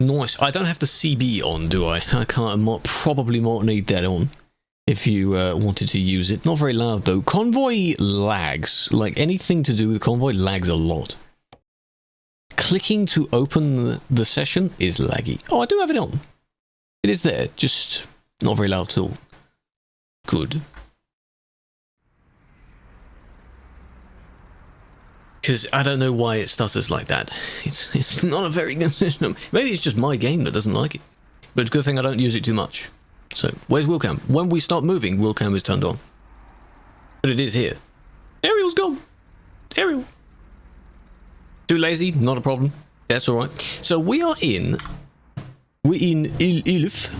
Nice. I don't have the CB on, do I? I can't. Probably might need that on if you wanted to use it. Not very loud though. Convoy lags. Like anything to do with convoy lags a lot. Clicking to open the session is laggy. Oh, I do have it on. It is there, just not very loud at all. Good. Because I don't know why it stutters like that. It's not a very good system. Maybe it's just my game that doesn't like it. But good thing I don't use it too much. So, where's wheelcam? When we start moving, wheelcam is turned on. But it is here. Aerial's gone. Aerial. Too lazy? Not a problem. That's alright. So we're in Ilf.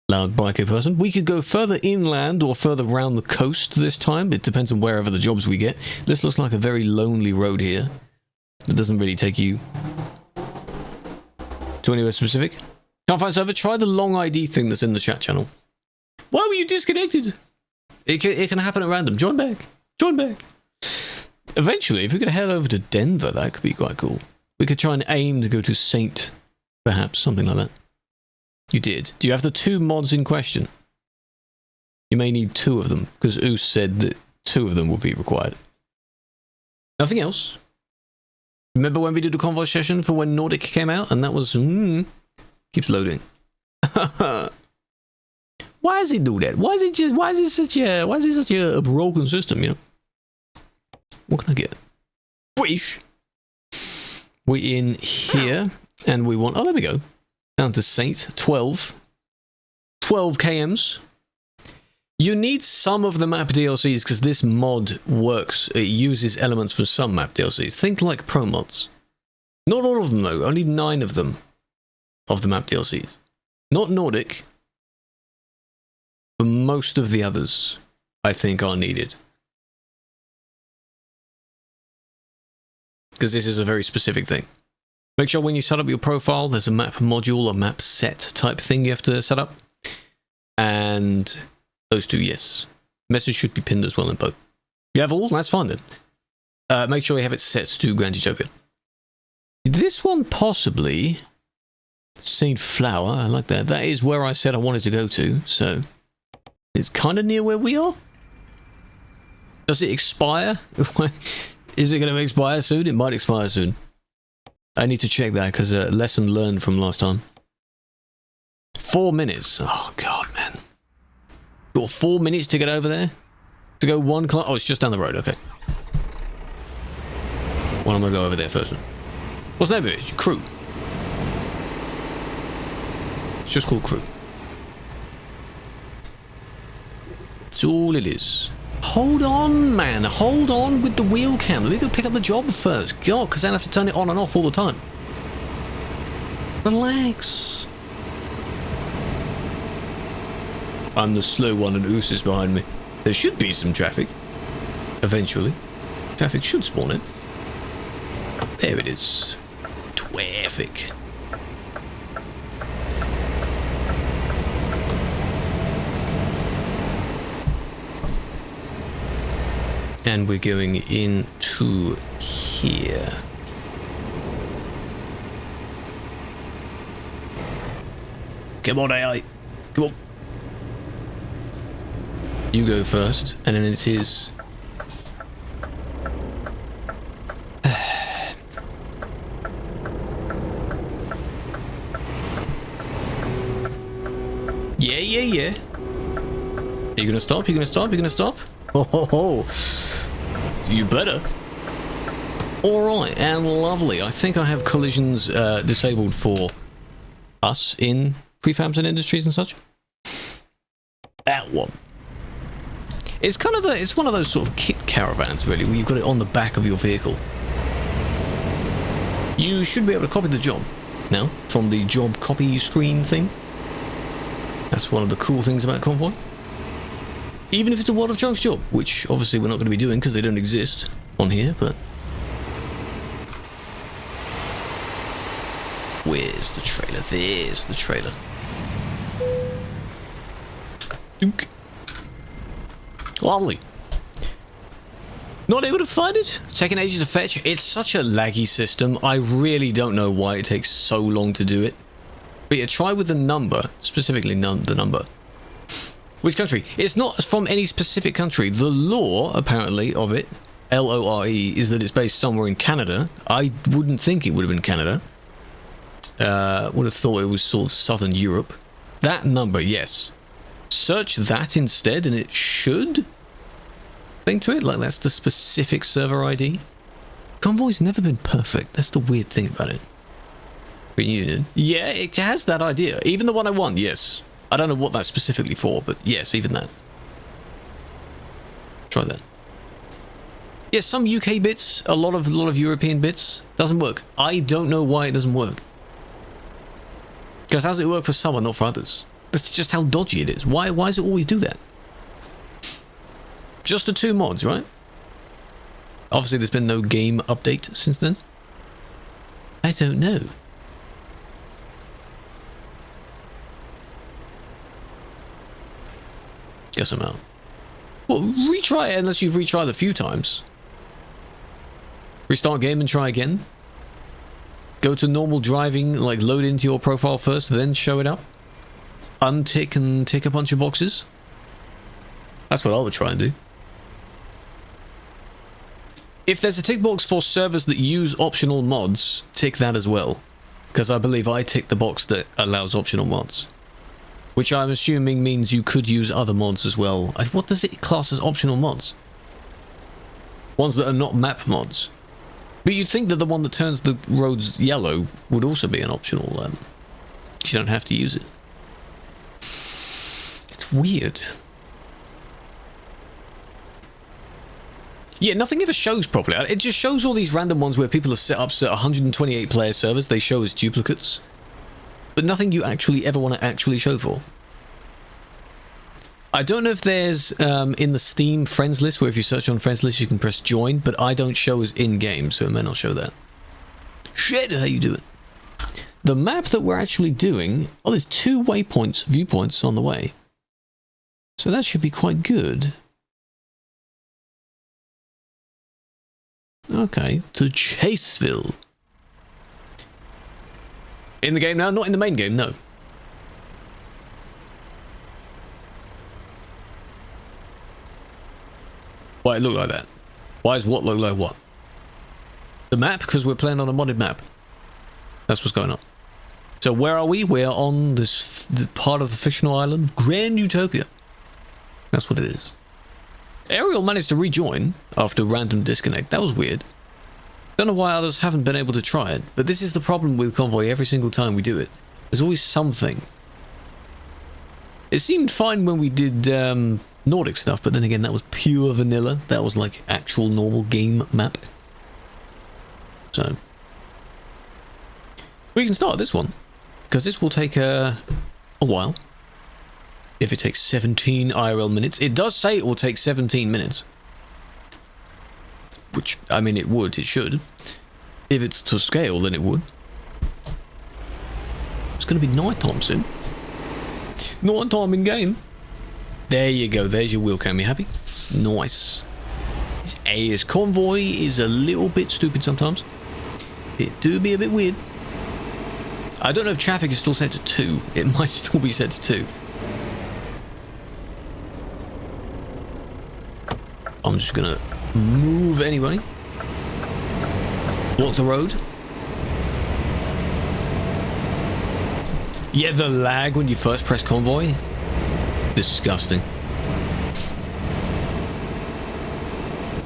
Loud biker person. We could go further inland or further around the coast this time. It depends on wherever the jobs we get. This looks like a very lonely road here. It doesn't really take you to anywhere specific. Can't find server. Try the long ID thing that's in the chat channel. Why were you disconnected? It can happen at random. Join back. Join back. Eventually, if we could head over to Denver, that could be quite cool. We could try and aim to go to Saint, perhaps, something like that. You did. Do you have the 2 mods in question? You may need 2 of them, because Oos said that 2 of them will be required. Nothing else? Remember when we did a convoy session for when Nordic came out? And that was... keeps loading. Why does it do that? Why is it such a broken system, you know? What can I get? British! We're in here, and we want... Oh, there we go. Down to Saint. 12 KMs. You need some of the map DLCs, because this mod works. It uses elements from some map DLCs. Think like pro mods. Not all of them, though. Only 9 of them. Of the map DLCs. Not Nordic. But most of the others, I think, are needed. Because this is a very specific thing. Make sure when you set up your profile, there's a map module or map set type thing you have to set up. And those 2, yes. Message should be pinned as well in both. You have all? That's fine then. Make sure you have it set to Grand Utopia. This one possibly... Saint Flower, I like that. That is where I said I wanted to go to, so... It's kind of near where we are. Does it expire? Is it going to expire soon? It might expire soon. I need to check that because lesson learned from last time. 4 minutes. Oh, God, man. Got 4 minutes to get over there? To go 1 kilometer? Oh, it's just down the road. Okay. Well, I'm going to go over there first. What's the name of it? Crew. It's just called Crew. That's all it is. Hold on, man. Hold on with the wheel cam. Let me go pick up the job first. God, because then I have to turn it on and off all the time. Relax. I'm the slow one and Oos is behind me. There should be some traffic. Eventually. Traffic should spawn in. There it is. Traffic. And we're going into here. Come on, AI. Come on. You go first, and then it is... Yeah. Are you gonna stop? You gonna stop? You gonna stop? Oh. You better. Alright, and lovely. I think I have collisions disabled for us in prefabs and industries and such. That one. It's kind of it's one of those sort of kit caravans, really, where you've got it on the back of your vehicle. You should be able to copy the job now from the job copy screen thing. That's one of the cool things about Convoy. Even if it's a World of Chunks job, which obviously we're not going to be doing because they don't exist on here, but... Where's the trailer? There's the trailer. Duke. Lovely. Not able to find it? Taking ages to fetch? It's such a laggy system. I really don't know why it takes so long to do it. But yeah, try with the number. Specifically the number. Which country? It's not from any specific country. The lore, apparently, of it, L-O-R-E, is that it's based somewhere in Canada. I wouldn't think it would have been Canada. Would have thought it was sort of Southern Europe. That number, yes. Search that instead and it should link to it. Like, that's the specific server ID. Convoy's never been perfect. That's the weird thing about it. Reunion. Yeah, it has that idea. Even the one I won, yes. I don't know what that's specifically for, but yes, even that. Try that. Yeah, some UK bits, a lot of European bits, doesn't work. I don't know why it doesn't work. Because how does it work for some and not for others? That's just how dodgy it is. Why does it always do that? Just the 2 mods, right? Obviously, there's been no game update since then. I don't know. Guess I'm out. Well, retry it unless you've retried a few times. Restart game and try again. Go to normal driving, like load into your profile first, then show it up. Untick and tick a bunch of boxes. That's what I would try and do. If there's a tick box for servers that use optional mods, tick that as well. Because I believe I ticked the box that allows optional mods. Which I'm assuming means you could use other mods as well. What does it class as optional mods? Ones that are not map mods. But you'd think that the one that turns the roads yellow would also be an optional. You don't have to use it. It's weird. Yeah, nothing ever shows properly. It just shows all these random ones where people have set up 128 player servers. They show as duplicates. But nothing you actually ever want to actually show for. I don't know if there's in the Steam friends list where if you search on friends list you can press join, but I don't show as in-game, so it may not show that. Shit, how you doing? The map that we're actually doing, oh, there's 2 waypoints, viewpoints on the way. So that should be quite good. Okay, to Chaseville. In the game now? Not in the main game, no. Why it look like that? Why does what look like what? The map? Because we're playing on a modded map. That's what's going on. So where are we? We're on this part of the fictional island of Grand Utopia. That's what it is. Ariel managed to rejoin after random disconnect. That was weird. Don't know why others haven't been able to try it, but this is the problem with Convoy every single time we do it. There's always something. It seemed fine when we did Nordic stuff, but then again, that was pure vanilla. That was like actual normal game map. So we can start this one, because this will take a while. If it takes 17 IRL minutes. It does say it will take 17 minutes. Which, I mean, it would, it should. If it's to scale, then it would. It's going to be night time soon. Night time in game. There you go, there's your wheel cam. You happy? Nice. This Convoy is a little bit stupid sometimes. It do be a bit weird. I don't know if traffic is still set to 2. It might still be set to 2. I'm just gonna move anyway. Walk the road. Yeah, the lag when you first press Convoy. Disgusting.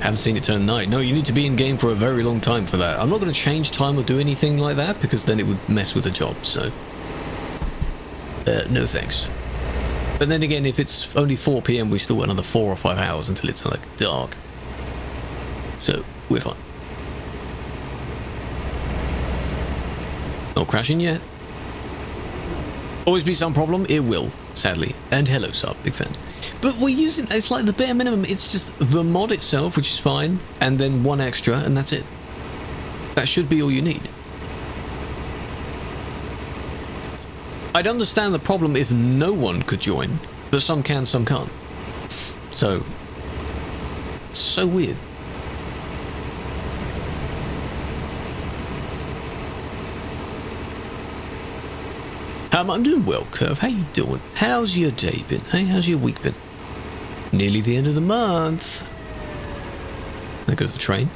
Haven't seen it turn night. No, you need to be in game for a very long time for that. I'm not going to change time or do anything like that because then it would mess with the job, so no thanks. But then again, if it's only 4 PM, we still got another 4 or 5 hours until it's like dark. So we're fine. Not crashing yet. Always be some problem? It will, sadly. And hello, sub, big fan. But we're using, it's like the bare minimum. It's just the mod itself, which is fine, and then 1 extra, and that's it. That should be all you need. I'd understand the problem if no one could join, but some can, some can't. So, it's so weird. I'm doing well, Curve. How you doing? How's your day been? Hey, how's your week been? Nearly the end of the month. There goes the train.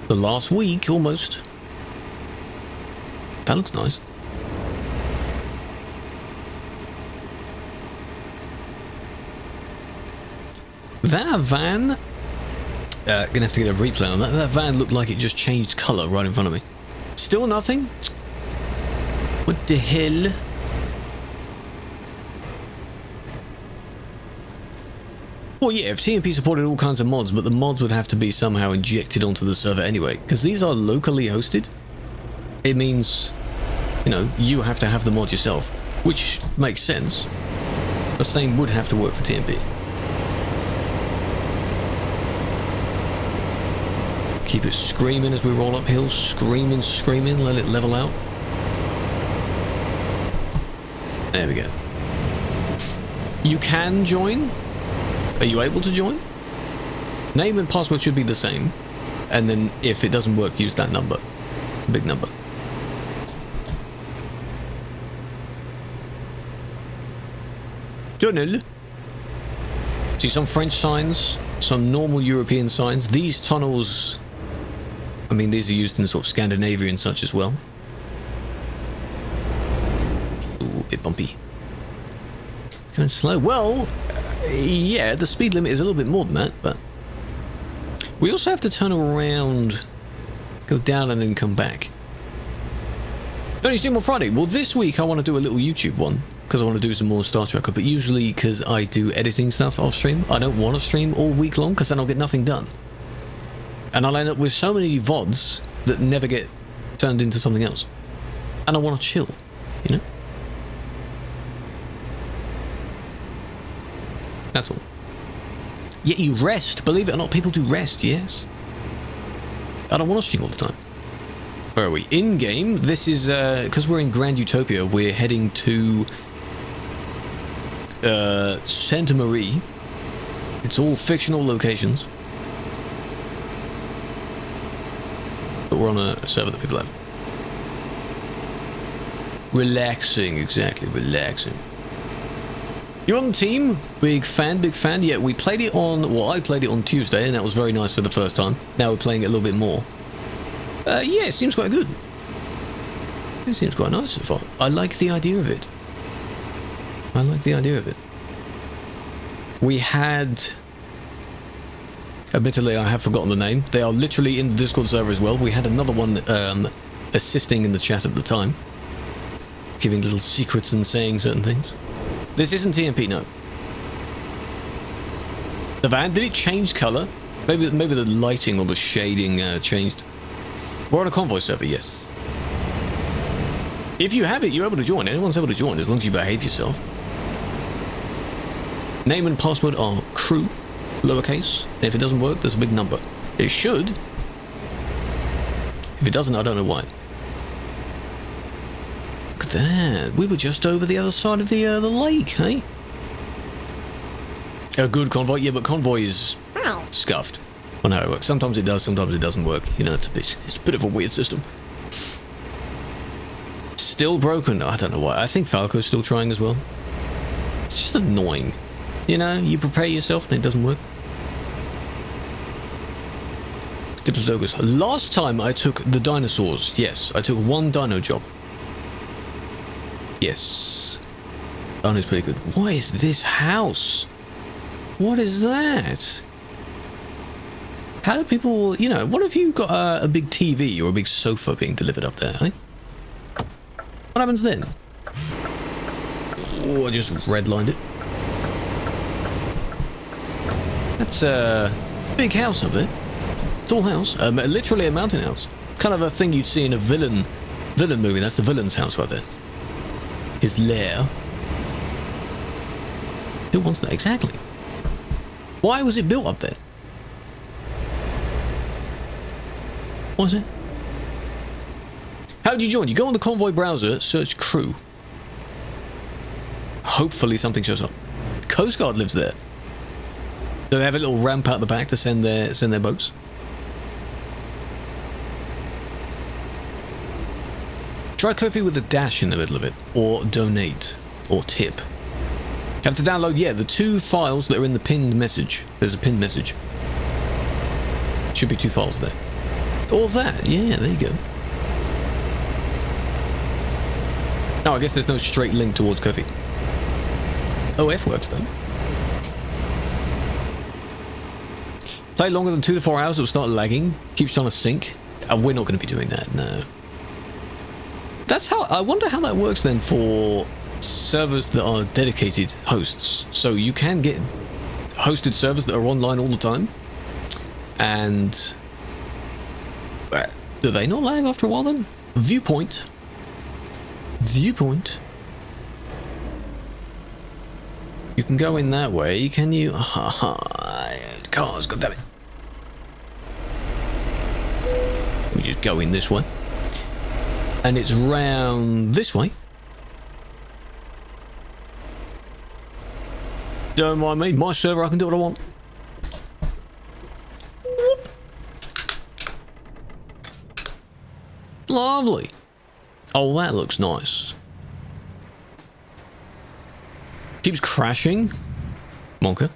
The last week, almost. That looks nice. That van... gonna have to get a replay on that. That van looked like it just changed colour right in front of me. Still nothing? What the hell? Well, yeah, if TMP supported all kinds of mods, but the mods would have to be somehow injected onto the server anyway, because these are locally hosted. It means, you know, you have to have the mod yourself, which makes sense. The same would have to work for TMP. Keep it screaming as we roll uphill, screaming, screaming, let it level out. There we go. You can join. Are you able to join? Name and password should be the same. And then if it doesn't work, use that number. Big number. Tunnel. See some French signs, some normal European signs. These tunnels, I mean, these are used in sort of Scandinavia and such as well. Ooh, a bit bumpy. It's going slow. Well, yeah, the speed limit is a little bit more than that, but we also have to turn around, go down and then come back. Don't you stream on Friday? Well, this week I want to do a little YouTube one, because I want to do some more Star Trek, but usually because I do editing stuff off stream, I don't want to stream all week long, because then I'll get nothing done. And I'll end up with so many VODs that never get turned into something else. And I want to chill, you know? That's all. Yet you rest. Believe it or not, people do rest, yes. I don't want to stream all the time. Where are we? In-game, this is, because we're in Grand Utopia, we're heading to Santa Marie. It's all fictional locations. But we're on a server that people have. Relaxing, exactly, relaxing. You're on the team? Big fan, big fan. Yeah, we played it on, well, I played it on Tuesday, and that was very nice for the first time. Now we're playing it a little bit more. Yeah, it seems quite good. It seems quite nice so far. I like the idea of it. I like the idea of it. We had... Admittedly, I have forgotten the name. They are literally in the Discord server as well. We had another one assisting in the chat at the time. Giving little secrets and saying certain things. This isn't TMP, no. The van, did it change colour? Maybe the lighting or the shading changed. We're on a convoy server, yes. If you have it, you're able to join. Anyone's able to join as long as you behave yourself. Name and password are crew, lowercase. And if it doesn't work, there's a big number. It should. If it doesn't, I don't know why. Look at that. We were just over the other side of the lake, hey? A good convoy, yeah, but convoy is scuffed on how it works. Sometimes it does, sometimes it doesn't work. You know, it's a bit of a weird system. Still broken? I don't know why. I think Falco's still trying as well. It's just annoying. You know, you prepare yourself and it doesn't work. Diplodocus. Last time I took the dinosaurs. Yes, I took one dino job. Yes. Dino's pretty good. What is this house? What is that? How do people, you know, what if you got a big TV or a big sofa being delivered up there, eh? What happens then? Oh, I just redlined it. That's a big house up there. Tall house. Literally a mountain house. It's kind of a thing you'd see in a villain movie. That's the villain's house right there. His lair. Who wants that? Exactly. Why was it built up there? What was it? How did you join? You go on the convoy browser, search crew. Hopefully something shows up. Coast Guard lives there. Do they have a little ramp out the back to send their boats? Try Ko-fi with a dash in the middle of it, or donate, or tip. You have to download, yeah, the 2 files that are in the pinned message. There's a pinned message. Should be 2 files there. Or that, yeah, there you go. No, I guess there's no straight link towards Ko-fi. OF works though. Play longer than 2 to 4 hours, it will start lagging. Keeps trying to sync. We're not going to be doing that, no. That's how... I wonder how that works then for servers that are dedicated hosts. So you can get hosted servers that are online all the time. And... do they not lag after a while then? Viewpoint. Viewpoint. You can go in that way, can you? Cars, god damn it. We just go in this way. And it's round this way. Don't mind me, my server, I can do what I want. Whoop. Lovely. Oh, that looks nice. Keeps crashing. Monka.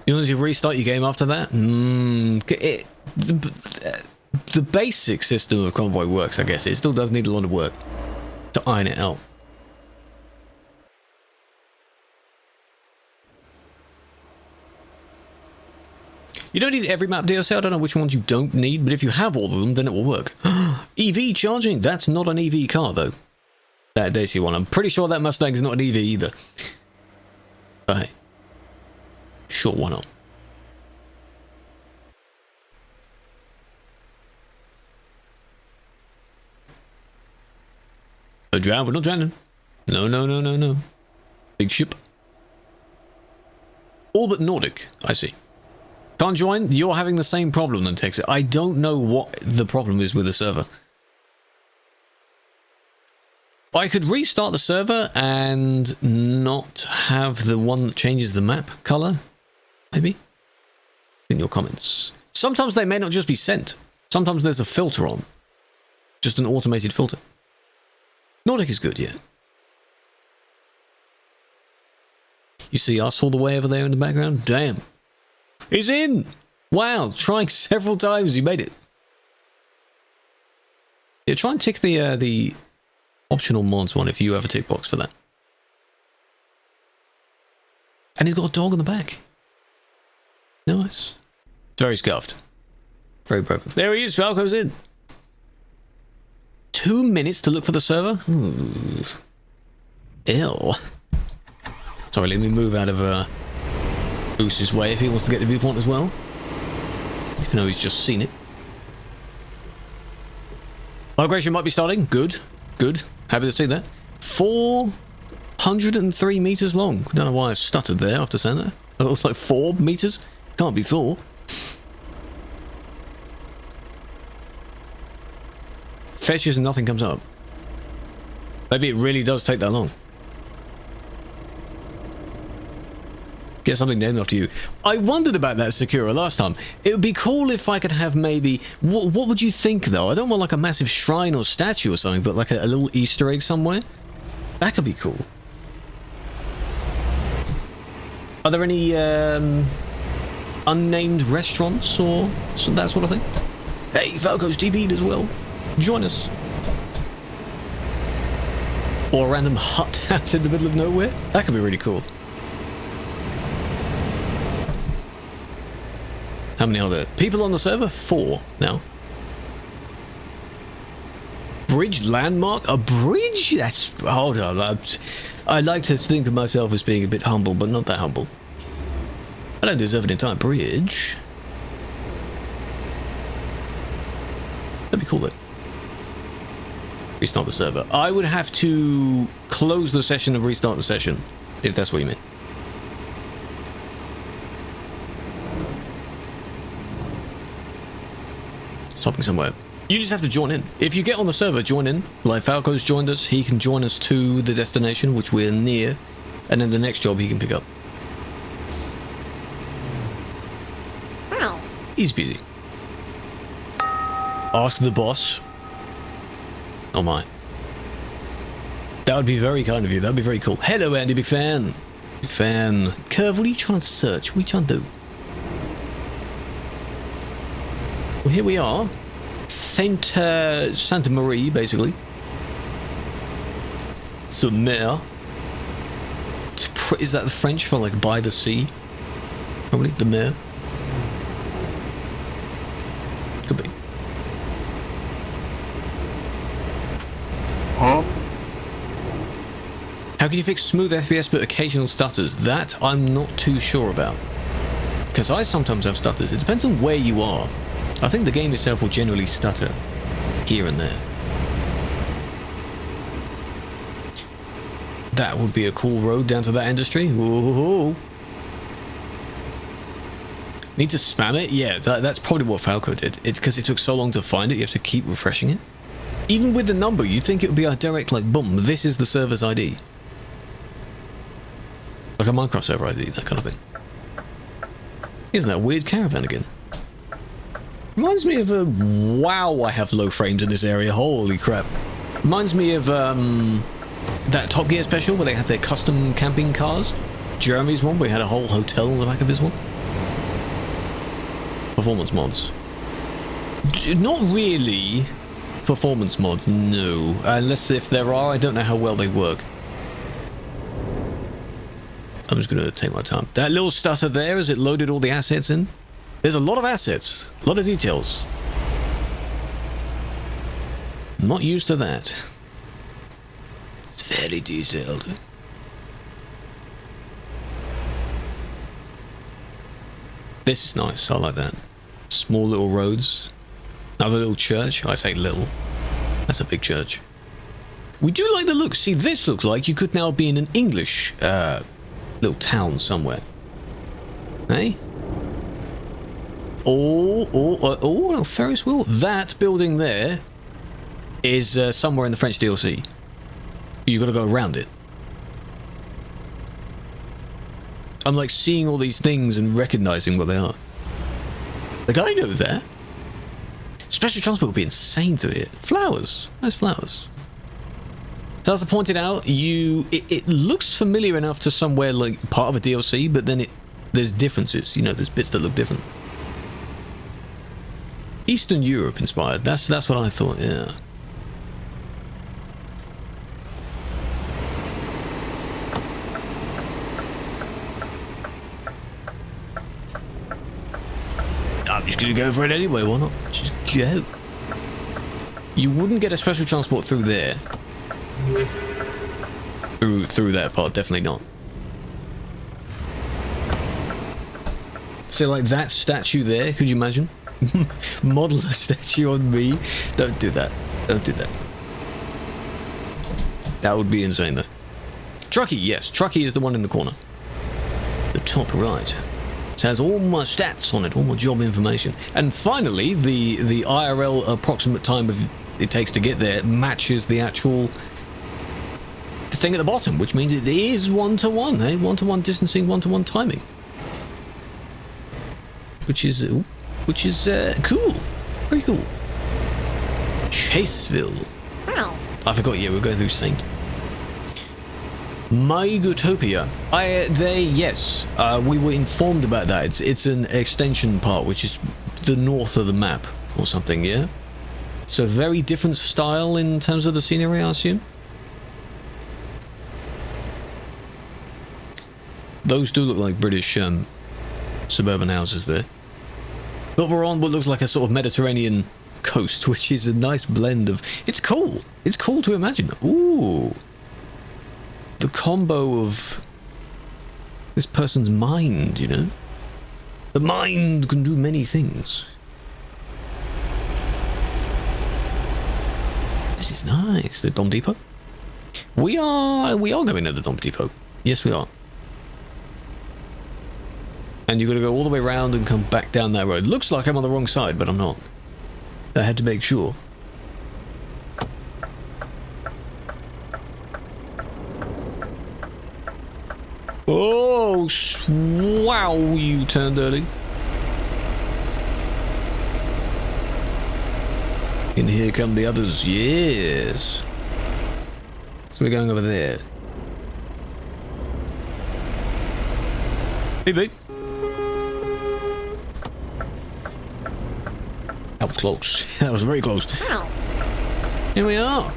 You want to restart your game after that? The basic system of convoy works, I guess. It still does need a lot of work to iron it out. You don't need every map DLC. I don't know which ones you don't need, but if you have all of them, then it will work. EV charging? That's not an EV car, though. That Daisy one. I'm pretty sure that Mustang is not an EV either. But hey. Sure, why not? No drown, we're not drowning. No, no, no, no, no. Big ship. All but Nordic, I see. Can't join? You're having the same problem then, Texas. I don't know what the problem is with the server. I could restart the server and not have the one that changes the map color, maybe? In your comments. Sometimes they may not just be sent. Sometimes there's a filter on. Just an automated filter. Nordic is good, yeah. You see us all the way over there in the background? Damn. He's in! Wow, trying several times, he made it. Yeah, try and tick the optional mods one if you have a tick box for that. And he's got a dog on the back. Nice. It's very scuffed. Very broken. There he is, Falco's in. 2 minutes to look for the server? Ooh. Ew. Sorry, let me move out of Goose's way if he wants to get the viewpoint as well. Even though he's just seen it. Migration might be starting. Good. Good. Happy to see that. 403 meters long. Don't know why I stuttered there after saying that. I thought it was like 4 meters. Can't be 4. Fetches and nothing comes up. Maybe it really does take that long. Get something named after you. I wondered about that Sakura last time. It would be cool if I could have maybe... What would you think, though? I don't want like a massive shrine or statue or something, but like a little Easter egg somewhere. That could be cool. Are there any unnamed restaurants or that sort of thing? Hey, Falco's TP'd as well. Join us. Or a random hut out in the middle of nowhere. That could be really cool. How many are there? People on the server? 4 now. Bridge landmark? A bridge? That's... Hold on. I like to think of myself as being a bit humble, but not that humble. I don't deserve an entire bridge. That'd be cool, though. Restart the server. I would have to close the session and restart the session, if that's what you mean. Stopping somewhere. You just have to join in. If you get on the server, join in. Like Falco's joined us, he can join us to the destination, which we're near, and then the next job he can pick up. He's busy. Ask the boss. Oh my. That would be very kind of you. That'd be very cool. Hello, Andy. Big fan. Big fan. Curve, what are you trying to search? What are you trying to do? Well, here we are. Santa Marie, basically. So, mer. Is that the French for, like, by the sea? Probably. The mer. Could be. Huh? How can you fix smooth FPS but occasional stutters? That I'm not too sure about. Because I sometimes have stutters. It depends on where you are. I think the game itself will generally stutter here and there. That would be a cool road down to that industry. Whoa. Need to spam it? Yeah, that's probably what Falco did. It's because it took so long to find it, you have to keep refreshing it. Even with the number, you'd think it would be a direct, like, boom, this is the server's ID. Like a Minecraft server ID, that kind of thing. Isn't that weird caravan again? Reminds me of a... Wow, I have low frames in this area. Holy crap. Reminds me of that Top Gear special where they had their custom camping cars. Jeremy's one where he had a whole hotel on the back of his one. Performance mods. Not really performance mods, no. Unless if there are, I don't know how well they work. I'm just going to take my time. That little stutter there as it loaded all the assets in. There's a lot of assets, a lot of details. I'm not used to that. It's very detailed. This is nice, I like that. Small little roads. Another little church. I say little. That's a big church. We do like the look. See, this looks like you could now be in an English little town somewhere. Hey? Oh, Ferris wheel. That building there is somewhere in the French DLC. You got to go around it. I'm like seeing all these things and recognizing what they are. Like, I know that. Special transport would be insane through it. Flowers. Nice flowers. As I pointed out, it looks familiar enough to somewhere like part of a DLC, but then there's differences. You know, there's bits that look different. Eastern Europe inspired. That's what I thought, yeah. I'm just gonna go for it anyway, why not? Just go. You wouldn't get a special transport through there. Through that part, definitely not. So like that statue there, could you imagine? Model a statue on me? Don't do that. Don't do that. That would be insane though. Truckee, yes. Truckee is the one in the corner. The top right. It has all my stats on it, all my job information. And finally, the IRL approximate time it takes to get there matches the actual thing at the bottom, which means it is 1-to-1, eh? 1-to-1 distancing, 1-to-1 timing. Which is cool. Very cool. Chaseville. Wow. I forgot, yeah, we're going through Saint. My Utopia. Yes, we were informed about that. It's an extension part, which is the north of the map or something, yeah? So very different style in terms of the scenery, I assume? Those do look like British suburban houses there. But we're on what looks like a sort of Mediterranean coast, which is a nice blend of... It's cool. It's cool to imagine. Ooh. The combo of this person's mind, you know? The mind can do many things. This is nice. The Dom Depot. We are going to the Dom Depot. Yes, we are. And you've got to go all the way around and come back down that road. Looks like I'm on the wrong side, but I'm not. I had to make sure. Oh, wow, you turned early. And here come the others. Yes. So we're going over there. Beep beep. That was close. That was very close. Here we are.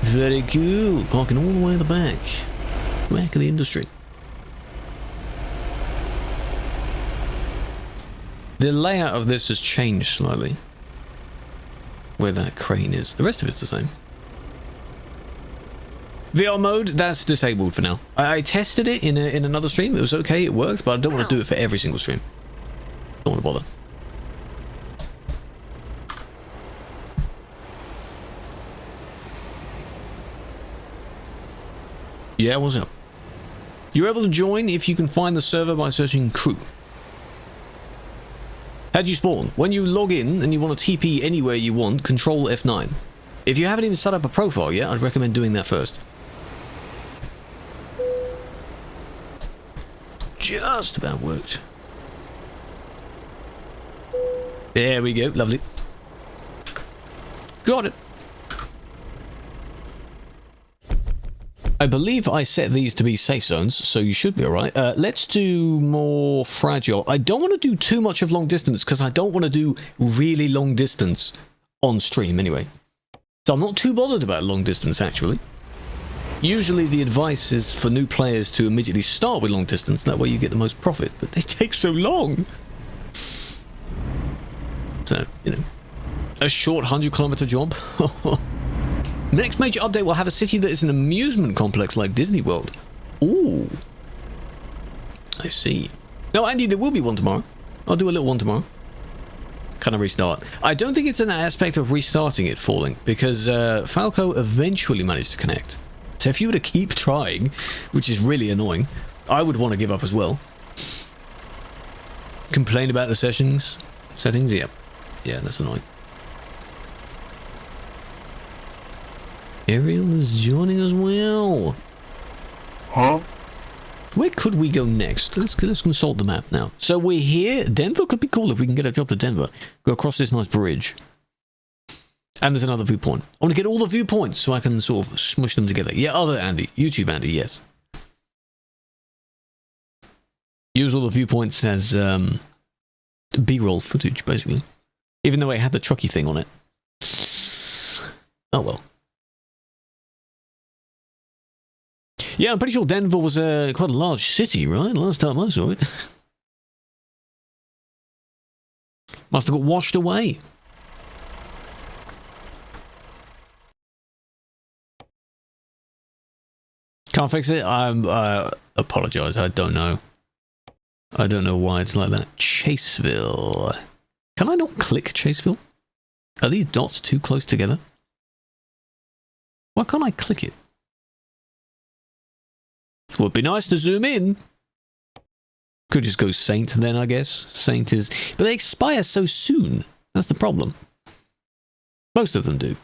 Very cool. Parking all the way in the back. Back of the industry. The layout of this has changed slightly. Where that crane is. The rest of it's the same. VR mode, that's disabled for now. I tested it in another stream. It was okay, it worked, but I don't want to do it for every single stream. Don't want to bother. Yeah, what's up? You're able to join if you can find the server by searching crew. How'd you spawn? When you log in and you want to TP anywhere you want, control F9. If you haven't even set up a profile yet, I'd recommend doing that first. Just about worked. There we go, lovely. Got it. I believe I set these to be safe zones, so you should be alright. Let's do more fragile. I don't want to do too much of long distance, because I don't want to do really long distance on stream anyway. So I'm not too bothered about long distance, actually. Usually the advice is for new players to immediately start with long distance, that way you get the most profit, but they take so long. So, you know, a short 100-kilometer jump. Next major update will have a city that is an amusement complex like Disney World. Ooh. I see. No, Andy, there will be one tomorrow. I'll do a little one tomorrow. Kind of restart. I don't think it's an aspect of restarting it falling, because Falco eventually managed to connect. So if you were to keep trying, which is really annoying, I would want to give up as well. Complain about the settings? Yep. Yeah, that's annoying. Ariel is joining as well. Huh? Where could we go next? Let's consult the map now. So we're here. Denver could be cool if we can get a job to Denver. Go across this nice bridge. And there's another viewpoint. I want to get all the viewpoints so I can sort of smush them together. Yeah, other Andy. YouTube Andy, yes. Use all the viewpoints as B-roll footage, basically. Even though it had the trucky thing on it. Oh well. Yeah, I'm pretty sure Denver was quite a large city, right? Last time I saw it. Must have got washed away. Can't fix it? I apologize, I don't know. I don't know why it's like that. Chaseville. Can I not click Chaseville? Are these dots too close together? Why can't I click it? Would be nice to zoom in. Could just go Saint then, I guess. Saint is... But they expire so soon. That's the problem. Most of them do.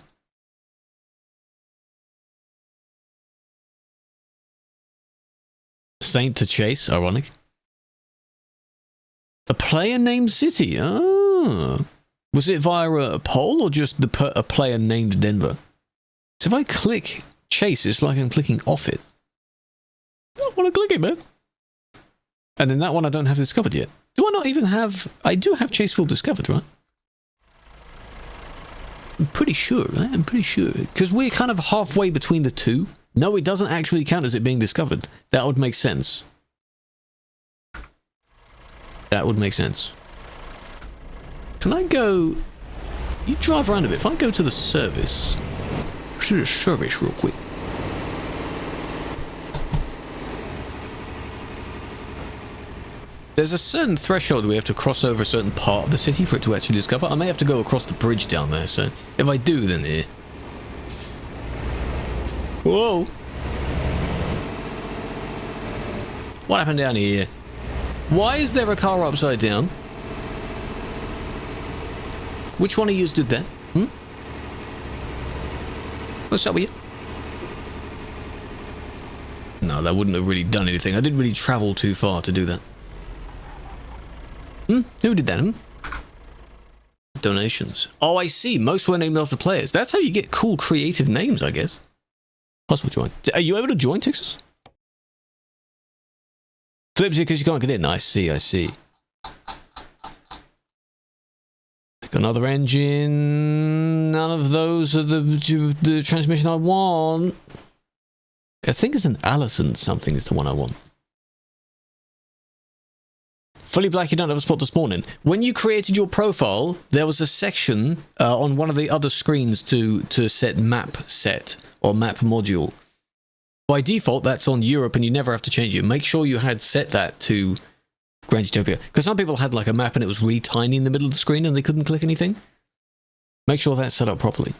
Saint to Chase, ironic. A player named city. Ah. Was it via a poll or just a player named Denver? So if I click Chase, it's like I'm clicking off it. I want to click it, man. And then that one I don't have discovered yet. Do I not even have... I do have Chaseville discovered, right? I'm pretty sure, right? I'm pretty sure. Because we're kind of halfway between the two. No, it doesn't actually count as it being discovered. That would make sense. That would make sense. Can I go... You drive around a bit. If I go to the service... To the service real quick. There's a certain threshold we have to cross over a certain part of the city for it to actually discover. I may have to go across the bridge down there, so if I do, then here. Whoa! What happened down here? Why is there a car upside down? Which one of you did that? Hmm? What's up with you? No, that wouldn't have really done anything. I didn't really travel too far to do that. Hmm? Who did that? Hmm? Donations. Oh, I see. Most were named after players. That's how you get cool, creative names, I guess. Possible join. Are you able to join, Texas? Flips it because you can't get in. I see, I see. Another engine. None of those are the transmission I want. I think it's an Allison something is the one I want. Fully black, you don't have a spot to spawn in. When you created your profile, there was a section on one of the other screens to set map set or map module. By default, that's on Europe and you never have to change it. Make sure you had set that to Grand Utopia. Because some people had like a map and it was really tiny in the middle of the screen and they couldn't click anything. Make sure that's set up properly.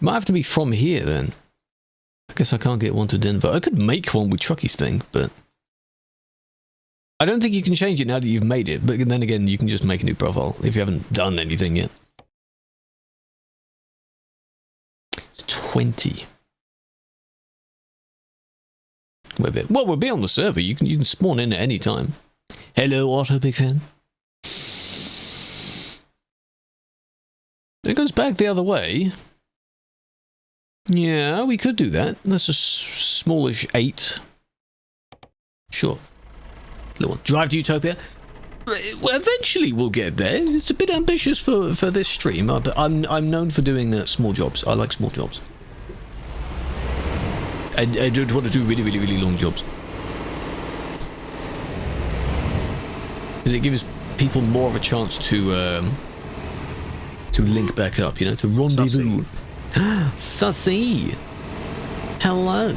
Might have to be from here then. I guess I can't get one to Denver. I could make one with Trucky's thing, but I don't think you can change it now that you've made it. But then again, you can just make a new profile if you haven't done anything yet. It's 20. Well, we'll be on the server. You can spawn in at any time. Hello, Otto, big fan. It goes back the other way. Yeah, we could do that. That's a smallish 8. Sure. Little one. Drive to Utopia. Well, eventually we'll get there. It's a bit ambitious for this stream, but I'm known for doing small jobs. I like small jobs. I don't want to do really, really, really long jobs. Because it gives people more of a chance to link back up, you know, to rendezvous. Sussy! Hello!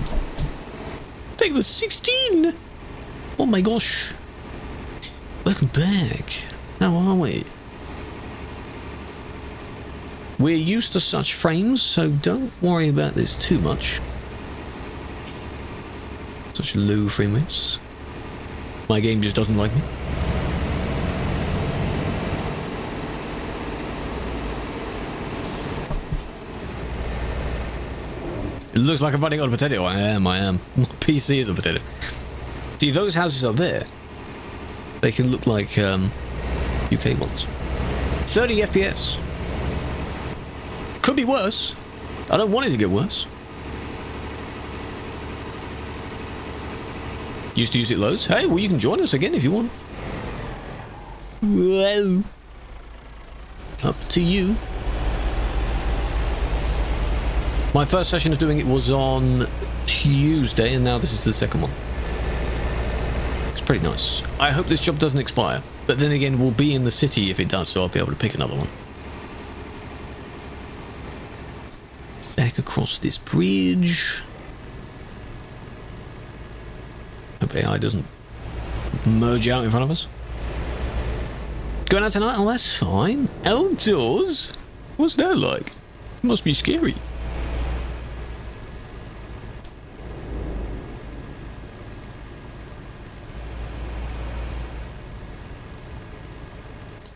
Take the 16! Oh my gosh! Welcome back! How are we? We're used to such frames, so don't worry about this too much. Such low frame rates. My game just doesn't like me. It looks like I'm running on a potato. I am. My PC is a potato. See, those houses up there, they can look like UK ones. 30 FPS. Could be worse. I don't want it to get worse. Used to use it loads. Hey, well, you can join us again if you want. Well, up to you. My first session of doing it was on Tuesday, and now this is the second one. It's pretty nice. I hope this job doesn't expire, but then again, we'll be in the city if it does, so I'll be able to pick another one. Back across this bridge. Hope AI doesn't merge out in front of us. Going out tonight? Oh, that's fine. Outdoors? What's that like? It must be scary.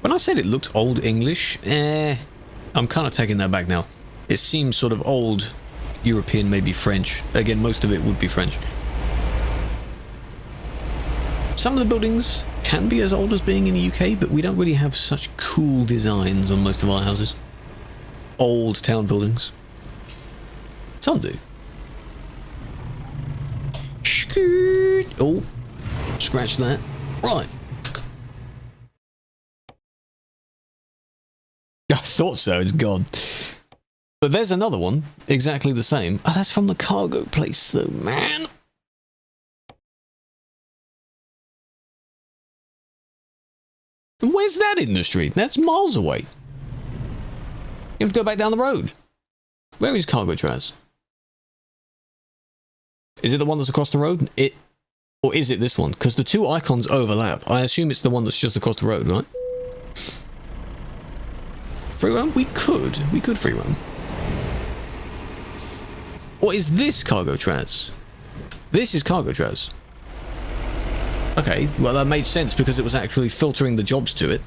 When I said it looked old English, I'm kind of taking that back now. It seems sort of old European, maybe French. Again, most of it would be French. Some of the buildings can be as old as being in the UK, but we don't really have such cool designs on most of our houses. Old town buildings. Some do. Oh, scratch that. Right. I thought so, it's gone. But there's another one, exactly the same. Oh, that's from the cargo place though, man. Where's that industry? That's miles away. You have to go back down the road. Where is Cargo Traz? Is it the one that's across the road? Or is it this one? Because the two icons overlap. I assume it's the one that's just across the road, right? Free roam? We could free roam. Or is this Cargo Traz? This is Cargo Traz. Okay, well that made sense because it was actually filtering the jobs to it.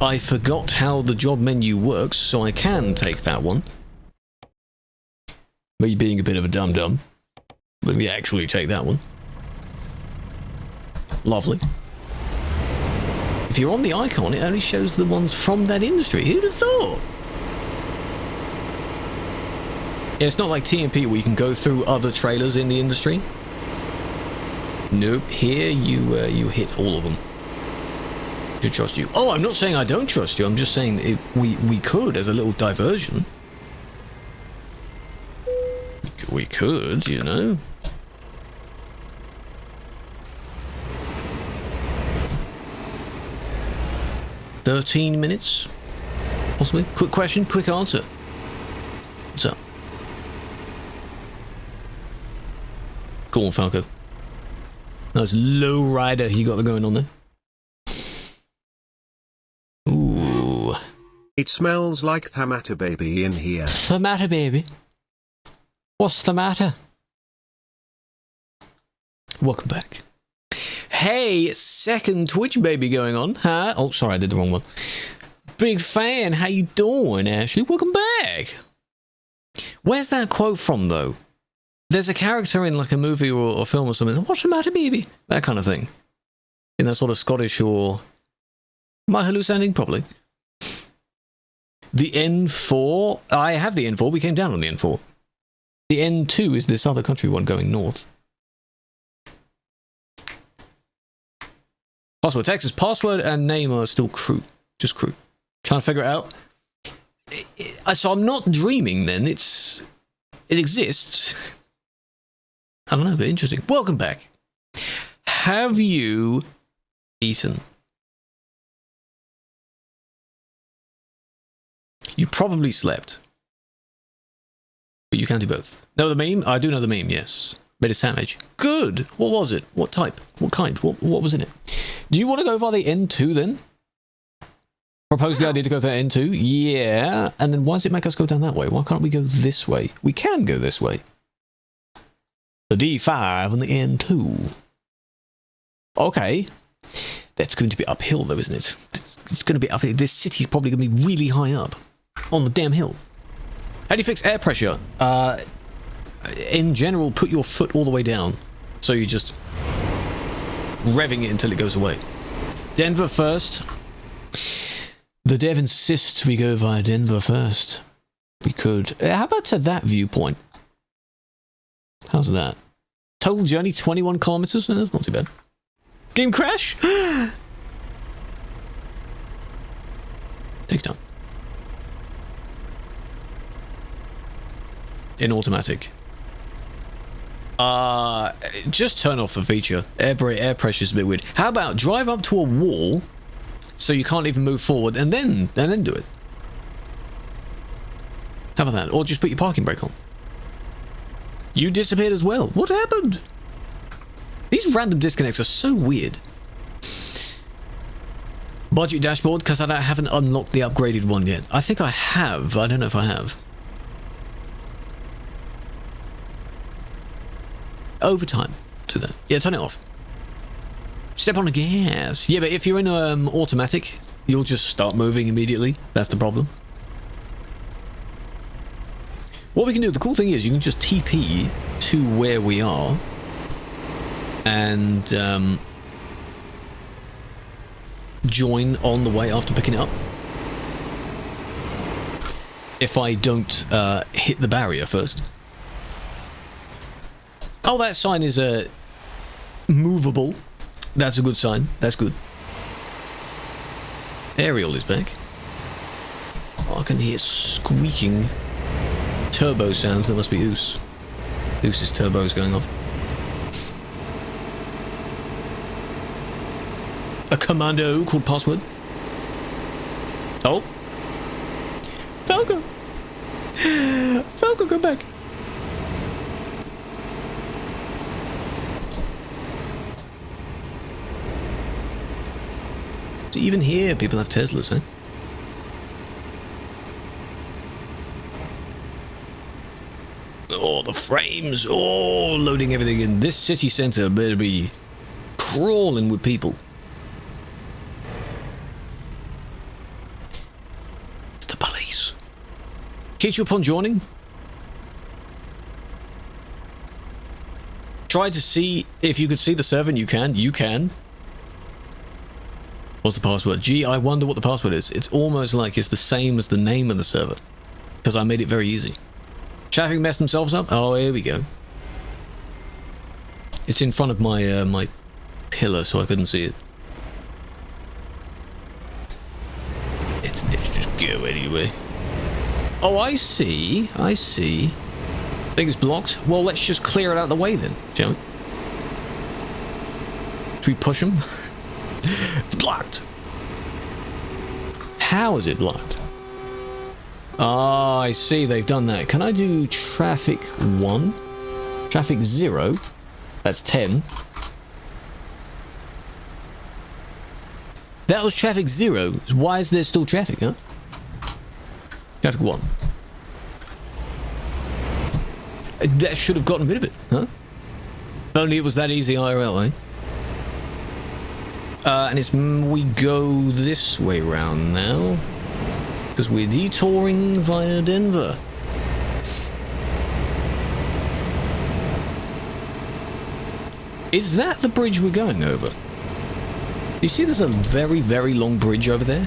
I forgot how the job menu works, so I can take that one. Me being a bit of a dum-dum. Let me actually take that one. Lovely. If you're on the icon, it only shows the ones from that industry. Who'd have thought? Yeah, it's not like TMP where you can go through other trailers in the industry. Nope, here you hit all of them. To trust you. Oh, I'm not saying I don't trust you. I'm just saying we could as a little diversion. We could, you know. "13 minutes, possibly. Quick question, quick answer. What's up? Go on, Falco. Nice low rider you got going on there. Ooh. It smells like the matter, baby, in here. The matter, baby? What's the matter? Welcome back. Hey, second Twitch baby going on, huh? Oh, sorry, I did the wrong one. Big fan, how you doing, Ashley? Welcome back. Where's that quote from, though? There's a character in like a movie or film or something. What's the matter, baby? That kind of thing. In that sort of Scottish or... Am I hallucinating? Probably. The N4. I have the N4. We came down on the N4. The N2 is this other country one going north. Password Texas. Password and name are still crew. Just crew. Trying to figure it out. So I'm not dreaming then. It exists. I don't know, but interesting. Welcome back. Have you eaten? You probably slept. But you can do both. Know the meme? I do know the meme, yes. Made a sandwich. Good! What was it? What type? What kind? What was in it? Do you want to go via the N2 then? Propose the idea to go to the N2? Yeah. And then why does it make us go down that way? Why can't we go this way? We can go this way. The D5 and the N2. Okay. That's going to be uphill though, isn't it? It's going to be uphill. This city's probably going to be really high up. On the damn hill. How do you fix air pressure? In general, put your foot all the way down. So you're just revving it until it goes away. Denver first. The dev insists we go via Denver first. We could. How about to that viewpoint? How's that? Total journey 21 kilometers? That's not too bad. Game crash? Take time. In automatic. Just turn off the feature. Air pressure's a bit weird. How about drive up to a wall so you can't even move forward and then do it? How about that? Or just put your parking brake on. You disappeared as well. What happened? These random disconnects are so weird. Budget dashboard, because I haven't unlocked the upgraded one yet. I think I have. I don't know if I have. Overtime. Do that. Yeah, turn it off. Step on the gas. Yeah, but if you're in automatic, you'll just start moving immediately. That's the problem. What we can do, the cool thing is you can just TP to where we are and join on the way after picking it up. If I don't hit the barrier first. Oh, that sign is movable. That's a good sign. That's good. Aerial is back. Oh, I can hear squeaking turbo sounds. That must be Oos. Oos's turbo is going off. A commando called Password. Oh. Falco. Falco, go back. So even here, people have Teslas, eh? Oh, the frames! Oh, loading everything in. This city centre better be crawling with people. It's the police. Catch you upon joining. Try to see if you could see the server, and you can. You can. What's the password? Gee, I wonder what the password is. It's almost like it's the same as the name of the server. Because I made it very easy. Traffic messed themselves up? Oh, here we go. It's in front of my my pillar, so I couldn't see it. Let's just go anyway. Oh, I see. I see. I think it's blocked. Well, let's just clear it out of the way then, shall we? Should we push them? It's blocked. How is it blocked? Ah, I see. They've done that. Can I do traffic 1? Traffic 0? That's 10. That was traffic 0. Why is there still traffic, huh? Traffic 1. That should have gotten rid of it, huh? If only it was that easy IRL, eh? And it's we go this way round now. Because we're detouring via Denver. Is that the bridge we're going over? You see there's a very, very long bridge over there?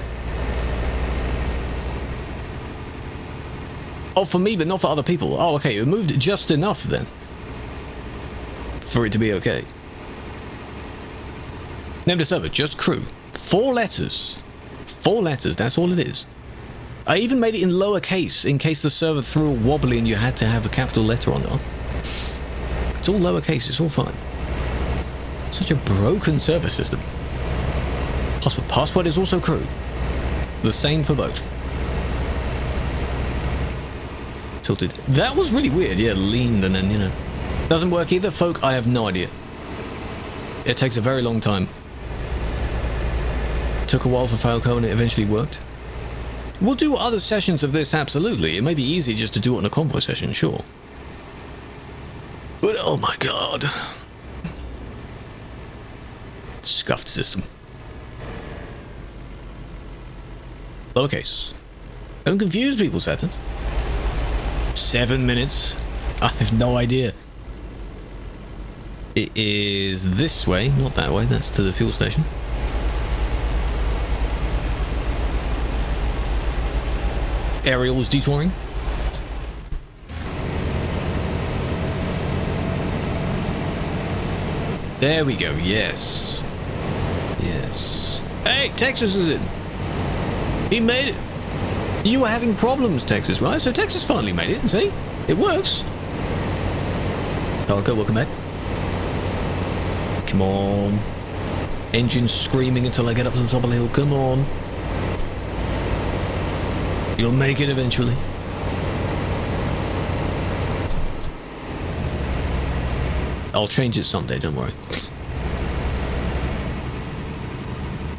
Oh, for me, but not for other people. Oh, okay, it moved just enough then. For it to be okay. Name the server, just crew. 4 letters. 4 letters, that's all it is. I even made it in lowercase in case the server threw a wobbly and you had to have a capital letter on it. It's all lowercase, it's all fine. Such a broken server system. Password. Password is also crew. The same for both. Tilted. That was really weird, yeah, leaned and then, you know. Doesn't work either, folk, I have no idea. It takes a very long time. Took a while for Falco and it eventually worked. We'll do other sessions of this, absolutely. It may be easy just to do it on a convoy session, sure. But oh my god. Scuffed system. Lowercase. Don't confuse people, Saturn. 7 minutes. I have no idea. It is this way, not that way. That's to the fuel station. Aerial is detouring. There we go, yes. Yes. Hey, Texas is in. He made it. You were having problems, Texas, right? So Texas finally made it, see? It works. Falco, welcome back. Come on. Engine screaming until I get up to the top of the hill. Come on. You'll make it eventually. I'll change it someday, don't worry.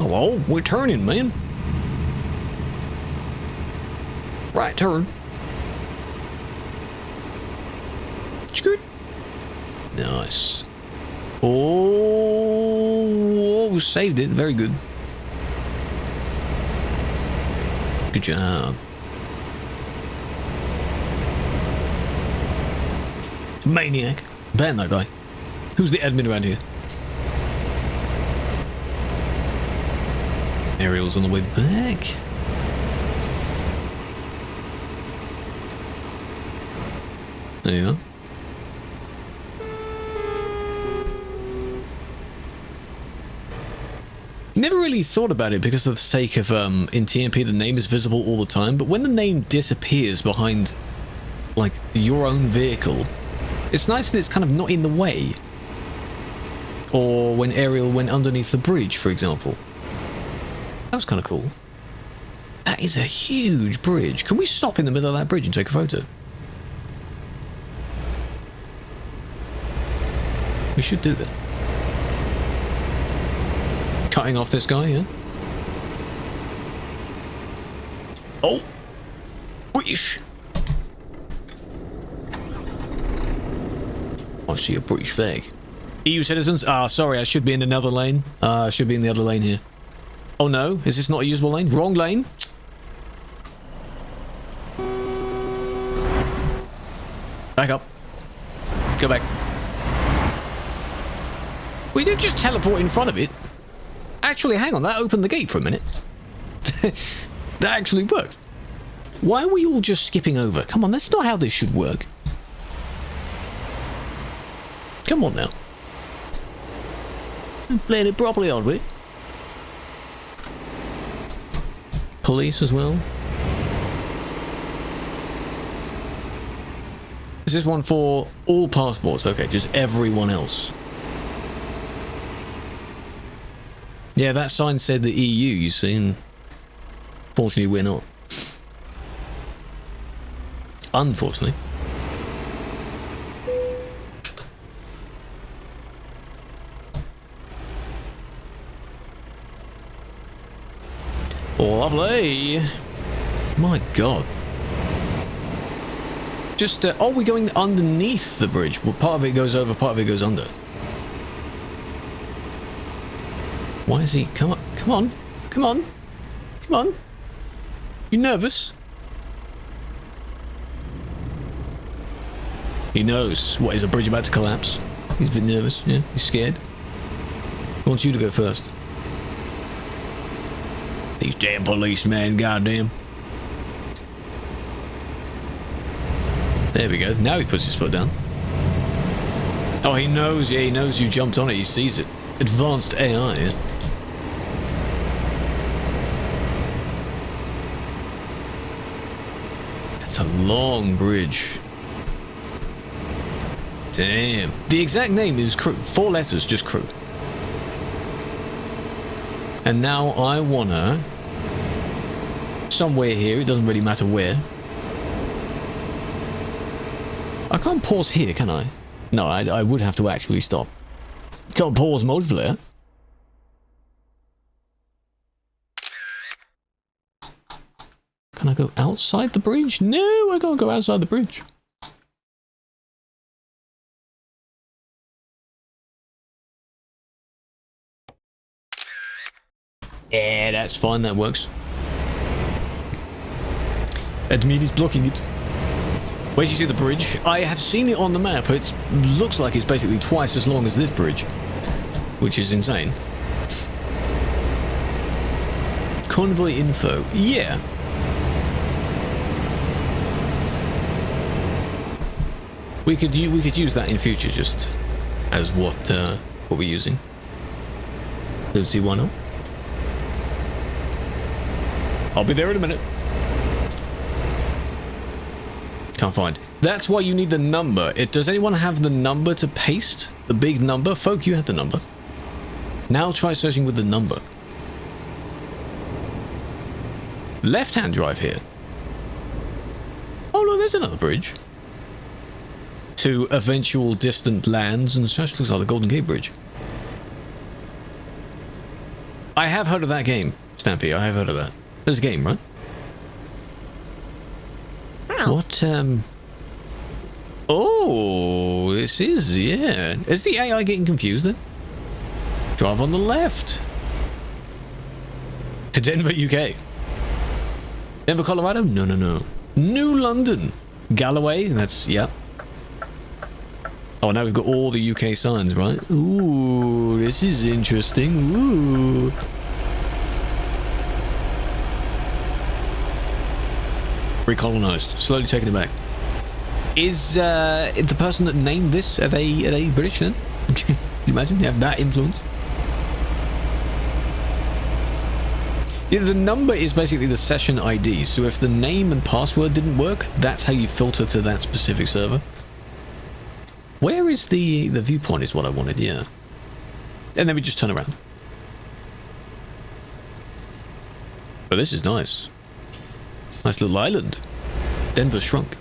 Oh, well, we're turning, man. Right turn. Good. Nice. Oh, saved it. Very good. Good job. Maniac. Ban that guy. Who's the admin around here? Aerial's on the way back. There you go. Never really thought about it because of the sake of, in TMP the name is visible all the time, but when the name disappears behind, like, your own vehicle, it's nice that it's kind of not in the way. Or when Aerial went underneath the bridge, for example. That was kind of cool. That is a huge bridge. Can we stop in the middle of that bridge and take a photo? We should do that. Cutting off this guy, yeah? Oh! British! I see a British flag. EU citizens? Ah, sorry, I should be in another lane. I should be in the other lane here. Oh no, is this not a usable lane? Wrong lane? Back up. Go back. We did just teleport in front of it. Actually, hang on, that opened the gate for a minute. That actually worked. Why are we all just skipping over? Come on, that's not how this should work. Come on now. I'm playing it properly, aren't we? Police as well. Is this one for all passports? Okay, just everyone else. Yeah, that sign said the EU, you see, and fortunately we're not. Unfortunately. Lovely. My God. Just, oh, we're going underneath the bridge. Well, part of it goes over, part of it goes under. Why is he? Come on, come on, come on, come on. You nervous? He knows. What, is a bridge about to collapse? He's a bit nervous, yeah, he's scared. He wants you to go first. These damn policemen, goddamn. There we go. Now he puts his foot down. Oh, he knows. Yeah, he knows you jumped on it. He sees it. Advanced AI, yeah. That's a long bridge. Damn. The exact name is Crew. 4 letters, just Crew. And now I wanna... somewhere here, it doesn't really matter where. I can't pause here, can I? No, I would have to actually stop. Can't pause multiplayer. Can I go outside the bridge? No, I can't go outside the bridge. Yeah, that's fine, that works. Admin is blocking it. Where do you see the bridge? I have seen it on the map. It looks like it's basically twice as long as this bridge, which is insane. Convoy info. Yeah. We could use that in future, just as what we're using. Don't see why not. I'll be there in a minute. Can't find. That's why you need the number. Does anyone have the number to paste? The big number? Folk, you had the number. Now try searching with the number. Left-hand drive here. Oh, look, there's another bridge. To eventual distant lands and such. Looks like the Golden Gate Bridge. I have heard of that game, Stampy. I have heard of that. There's a game, right? What, oh, this is, yeah. Is the AI getting confused then? Drive on the left. Denver, UK. Denver, Colorado? No, no, no. New London. Galloway, that's, yeah. Oh, now we've got all the UK signs, right? Ooh, this is interesting. Ooh. Recolonized. Slowly taking it back. Is the person that named this, are they British then? Can you imagine? They have that influence? Yeah, the number is basically the session ID. So if the name and password didn't work, that's how you filter to that specific server. Where is the viewpoint is what I wanted, yeah. And then we just turn around. But this is nice. Nice little island. Denver shrunk.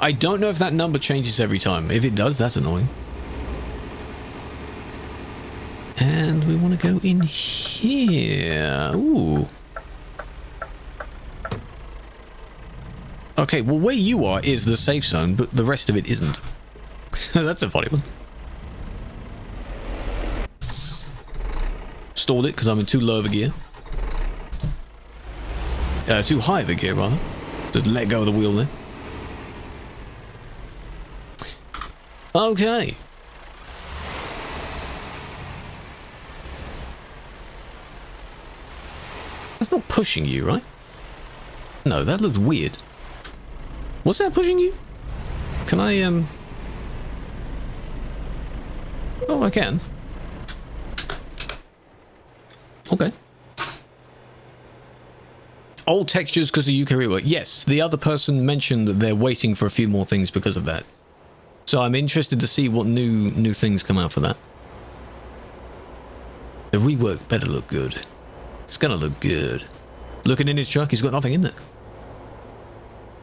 I don't know if that number changes every time. If it does, that's annoying. And we want to go in here. Ooh. Okay, well, where you are is the safe zone, but the rest of it isn't. That's a funny one. Stalled it because I'm in too low of a gear. Too high of a gear, rather. Just let go of the wheel there. That's not pushing you, right? No, that looked weird. What's that pushing you? Can I, Oh, I can. Okay. Old textures because of UK rework. Yes, the other person mentioned that they're waiting for a few more things because of that. So I'm interested to see what new things come out for that. The rework better look good. It's gonna look good. Looking in his truck, he's got nothing in there.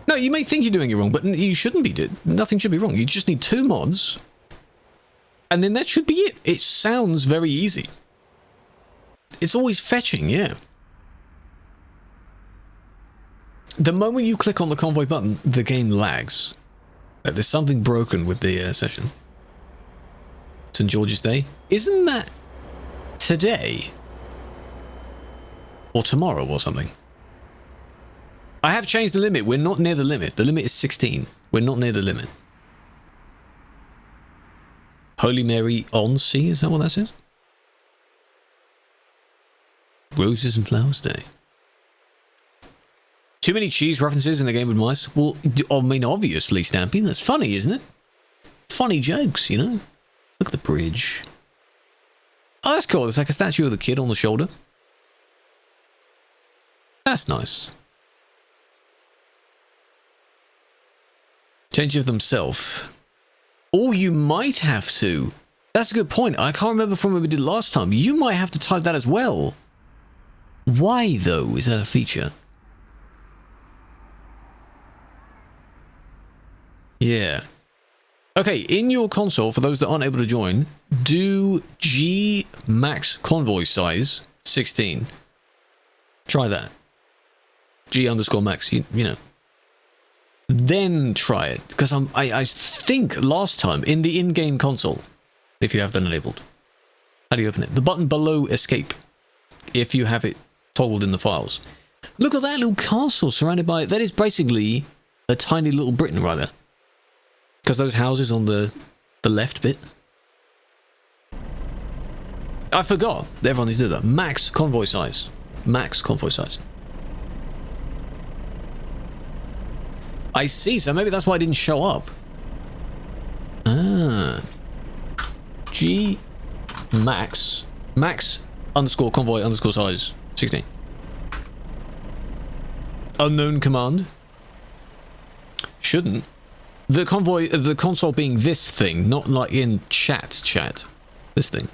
No, you may think you're doing it wrong, but you shouldn't be. Nothing should be wrong. You just need 2 mods. And then that should be it. It sounds very easy. It's always fetching, yeah. The moment you click on the convoy button, the game lags. There's something broken with the session. St. George's Day. Isn't that today? Or tomorrow or something? I have changed the limit. We're not near the limit. The limit is 16. We're not near the limit. Holy Mary on Sea, is that what that says? Roses and Flowers Day. Too many cheese references in the game with mice? Well, I mean, obviously, Stampy. That's funny, isn't it? Funny jokes, you know? Look at the bridge. Oh, that's cool. It's like a statue of the kid on the shoulder. That's nice. Change of themselves. Or you might have to. That's a good point. I can't remember from what we did last time. You might have to type that as well. Why, though, is that a feature? Yeah. Okay, in your console, for those that aren't able to join, do G max convoy size 16. Try that. G underscore max, you know. Then try it. Because I think last time, in the in-game console, if you have that enabled. How do you open it? The button below escape. If you have it toggled in the files. Look at that little castle surrounded by... That is basically a tiny little Britain right there. Because those houses on the left bit. I forgot. Everyone needs to do that. Max convoy size. Max convoy size. I see, so maybe that's why it didn't show up. Ah. G max. Max underscore convoy underscore size 16. Unknown command. Shouldn't. The convoy, the console being this thing, not like in chat. This thing.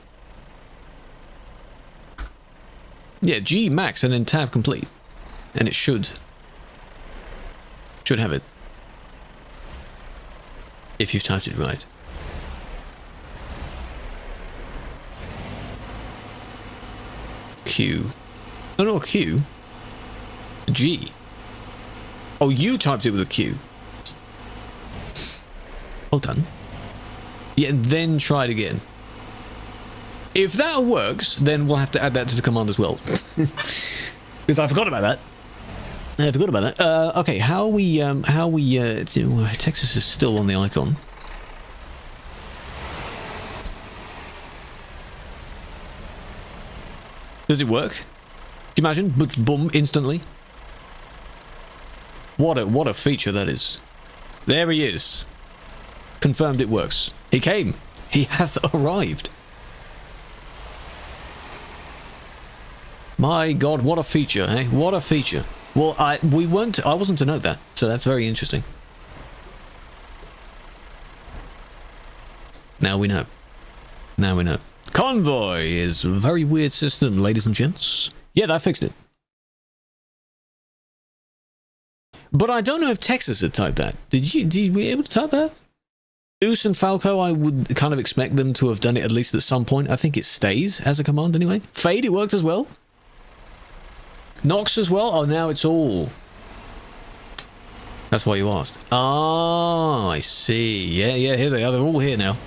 Yeah, G max and then tab complete. And it should have it. If you've typed it right. Q. No, not Q. G. Oh, you typed it with a Q. Well done. Yeah, and then try it again. If that works, then we'll have to add that to the command as well. Because I forgot about that. Okay, how we Texas is still on the icon. Does it work? Do you imagine? Boom, instantly. What a feature that is. There he is. Confirmed it works. He came. He hath arrived. My God, what a feature, eh? What a feature. Well, I wasn't to note that, so that's very interesting. Now we know. Now we know. Convoy is a very weird system, ladies and gents. Yeah, that fixed it. But I don't know if Texas had typed that. Did you were you able to type that? Oos and Falco, I would kind of expect them to have done it at least at some point. I think it stays as a command anyway. Fade, it worked as well. Nox as well? Oh, now it's all. That's why you asked. Ah, I see. Yeah, here they are. They're all here now.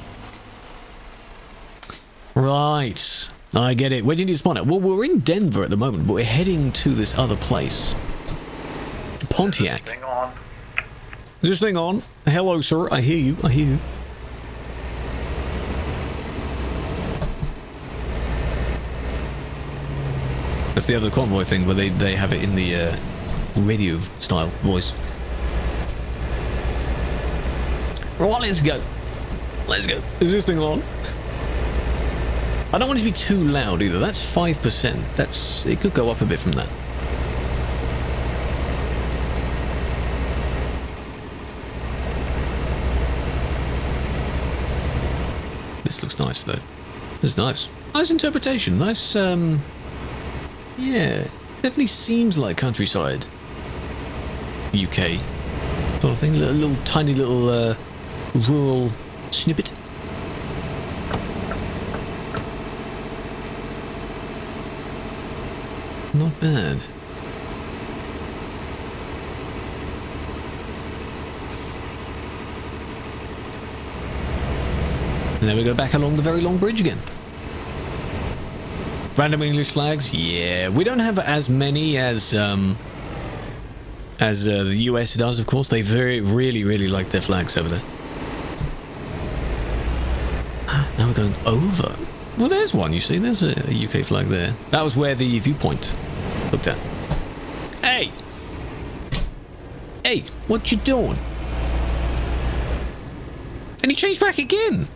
Right. I get it. Where do you need to spawn at? Well, we're in Denver at the moment, but we're heading to this other place. Pontiac. Is this thing on? Hello, sir. I hear you. That's the other convoy thing where they have it in the radio style voice. Right, let's go. Let's go. Is this thing on? I don't want it to be too loud either. That's 5%. It could go up a bit from that. This looks nice though. It's nice. Nice interpretation. Nice, yeah. Definitely seems like countryside. UK. Sort of thing. Little tiny little, rural snippet. Not bad. And then we go back along the very long bridge again. Random English flags? Yeah, we don't have as many as the US does, of course. They really like their flags over there. Now we're going over. Well, there's one, you see. There's a UK flag there. That was where the viewpoint looked at. Hey! Hey, what you doing? And he changed back again!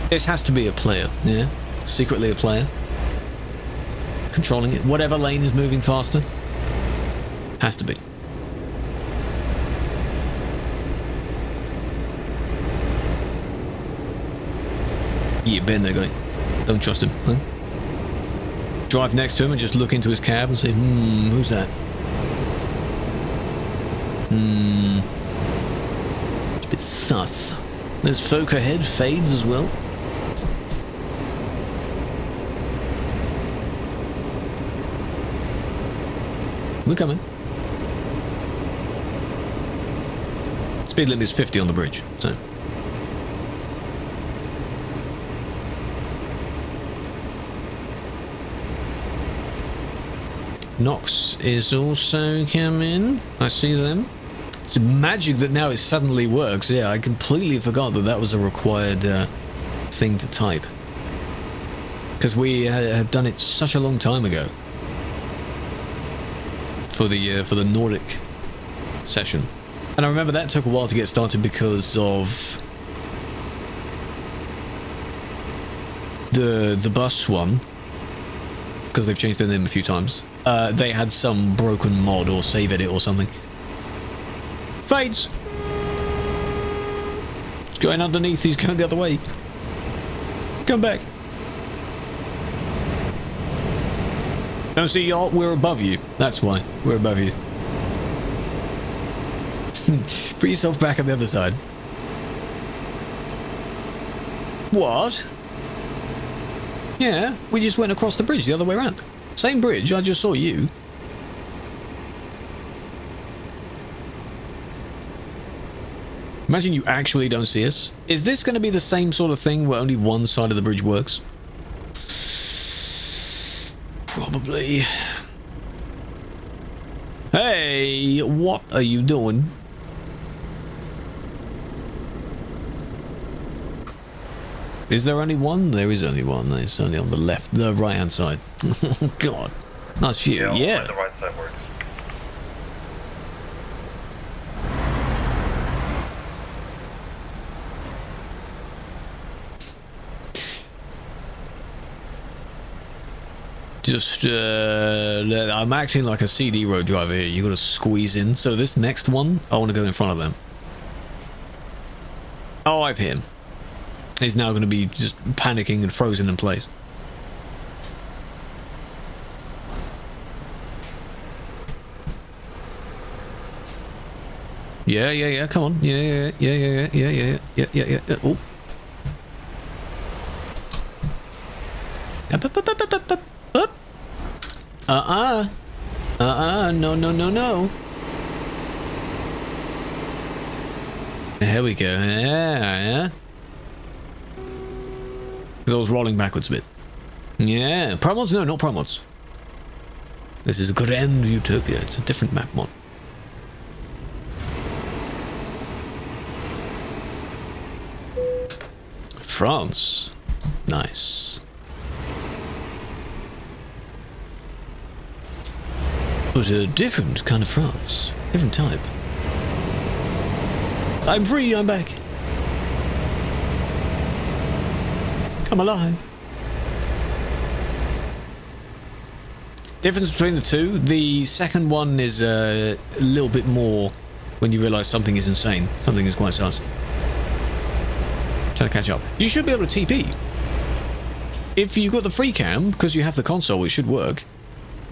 This has to be a player, yeah? Secretly a player. Controlling it. Whatever lane is moving faster. Has to be. Yeah, Ben, they're going. Don't trust him, huh? Drive next to him and just look into his cab and say, who's that? It's a bit sus. There's folk ahead, fades as well. We're coming. Speed limit is 50 on the bridge, so. Nox is also coming. I see them. It's magic that now it suddenly works. Yeah, I completely forgot that that was a required thing to type. Because we have done it such a long time ago. For the Nordic session. And I remember that took a while to get started because of the bus one. Because they've changed their name a few times. They had some broken mod or save edit or something. Fades! He's going underneath, he's going the other way. Come back. Don't see y'all, we're above you. That's why, we're above you. Put yourself back on the other side. What? Yeah, we just went across the bridge the other way around. Same bridge, I just saw you. Imagine you actually don't see us. Is this going to be the same sort of thing where only one side of the bridge works? Probably. Hey, what are you doing? Is there only one? There is only one. It's only on the left, the right-hand side. Oh, God. Nice view. Yeah. The right side works. Just, I'm acting like a CD road driver here. You gotta squeeze in. So this next one, I want to go in front of them. Oh, I've hit him. He's now going to be just panicking and frozen in place. Yeah, come on. Yeah. Oh. Up. No. There we go. Yeah. Because I was rolling backwards a bit. Yeah. Prime mods? No, not prime mods. This is a Grand Utopia. It's a different map mod. France. Nice. But a different kind of France. Different type. I'm free, I'm back. Come alive. Difference between the two. The second one is a little bit more when you realise something is insane. Something is quite sus. Trying to catch up. You should be able to TP. If you got the free cam, because you have the console, it should work.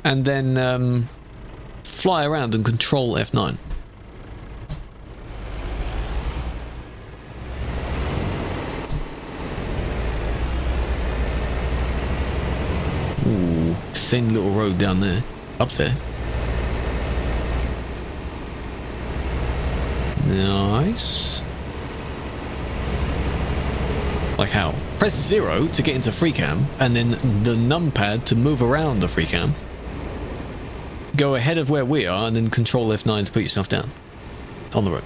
And then fly around and control F9. Ooh, thin little road down there. Up there. Nice. Like how? Press 0 to get into free cam, and then the numpad to move around the free cam. Go ahead of where we are, and then control F9 to put yourself down. On the road.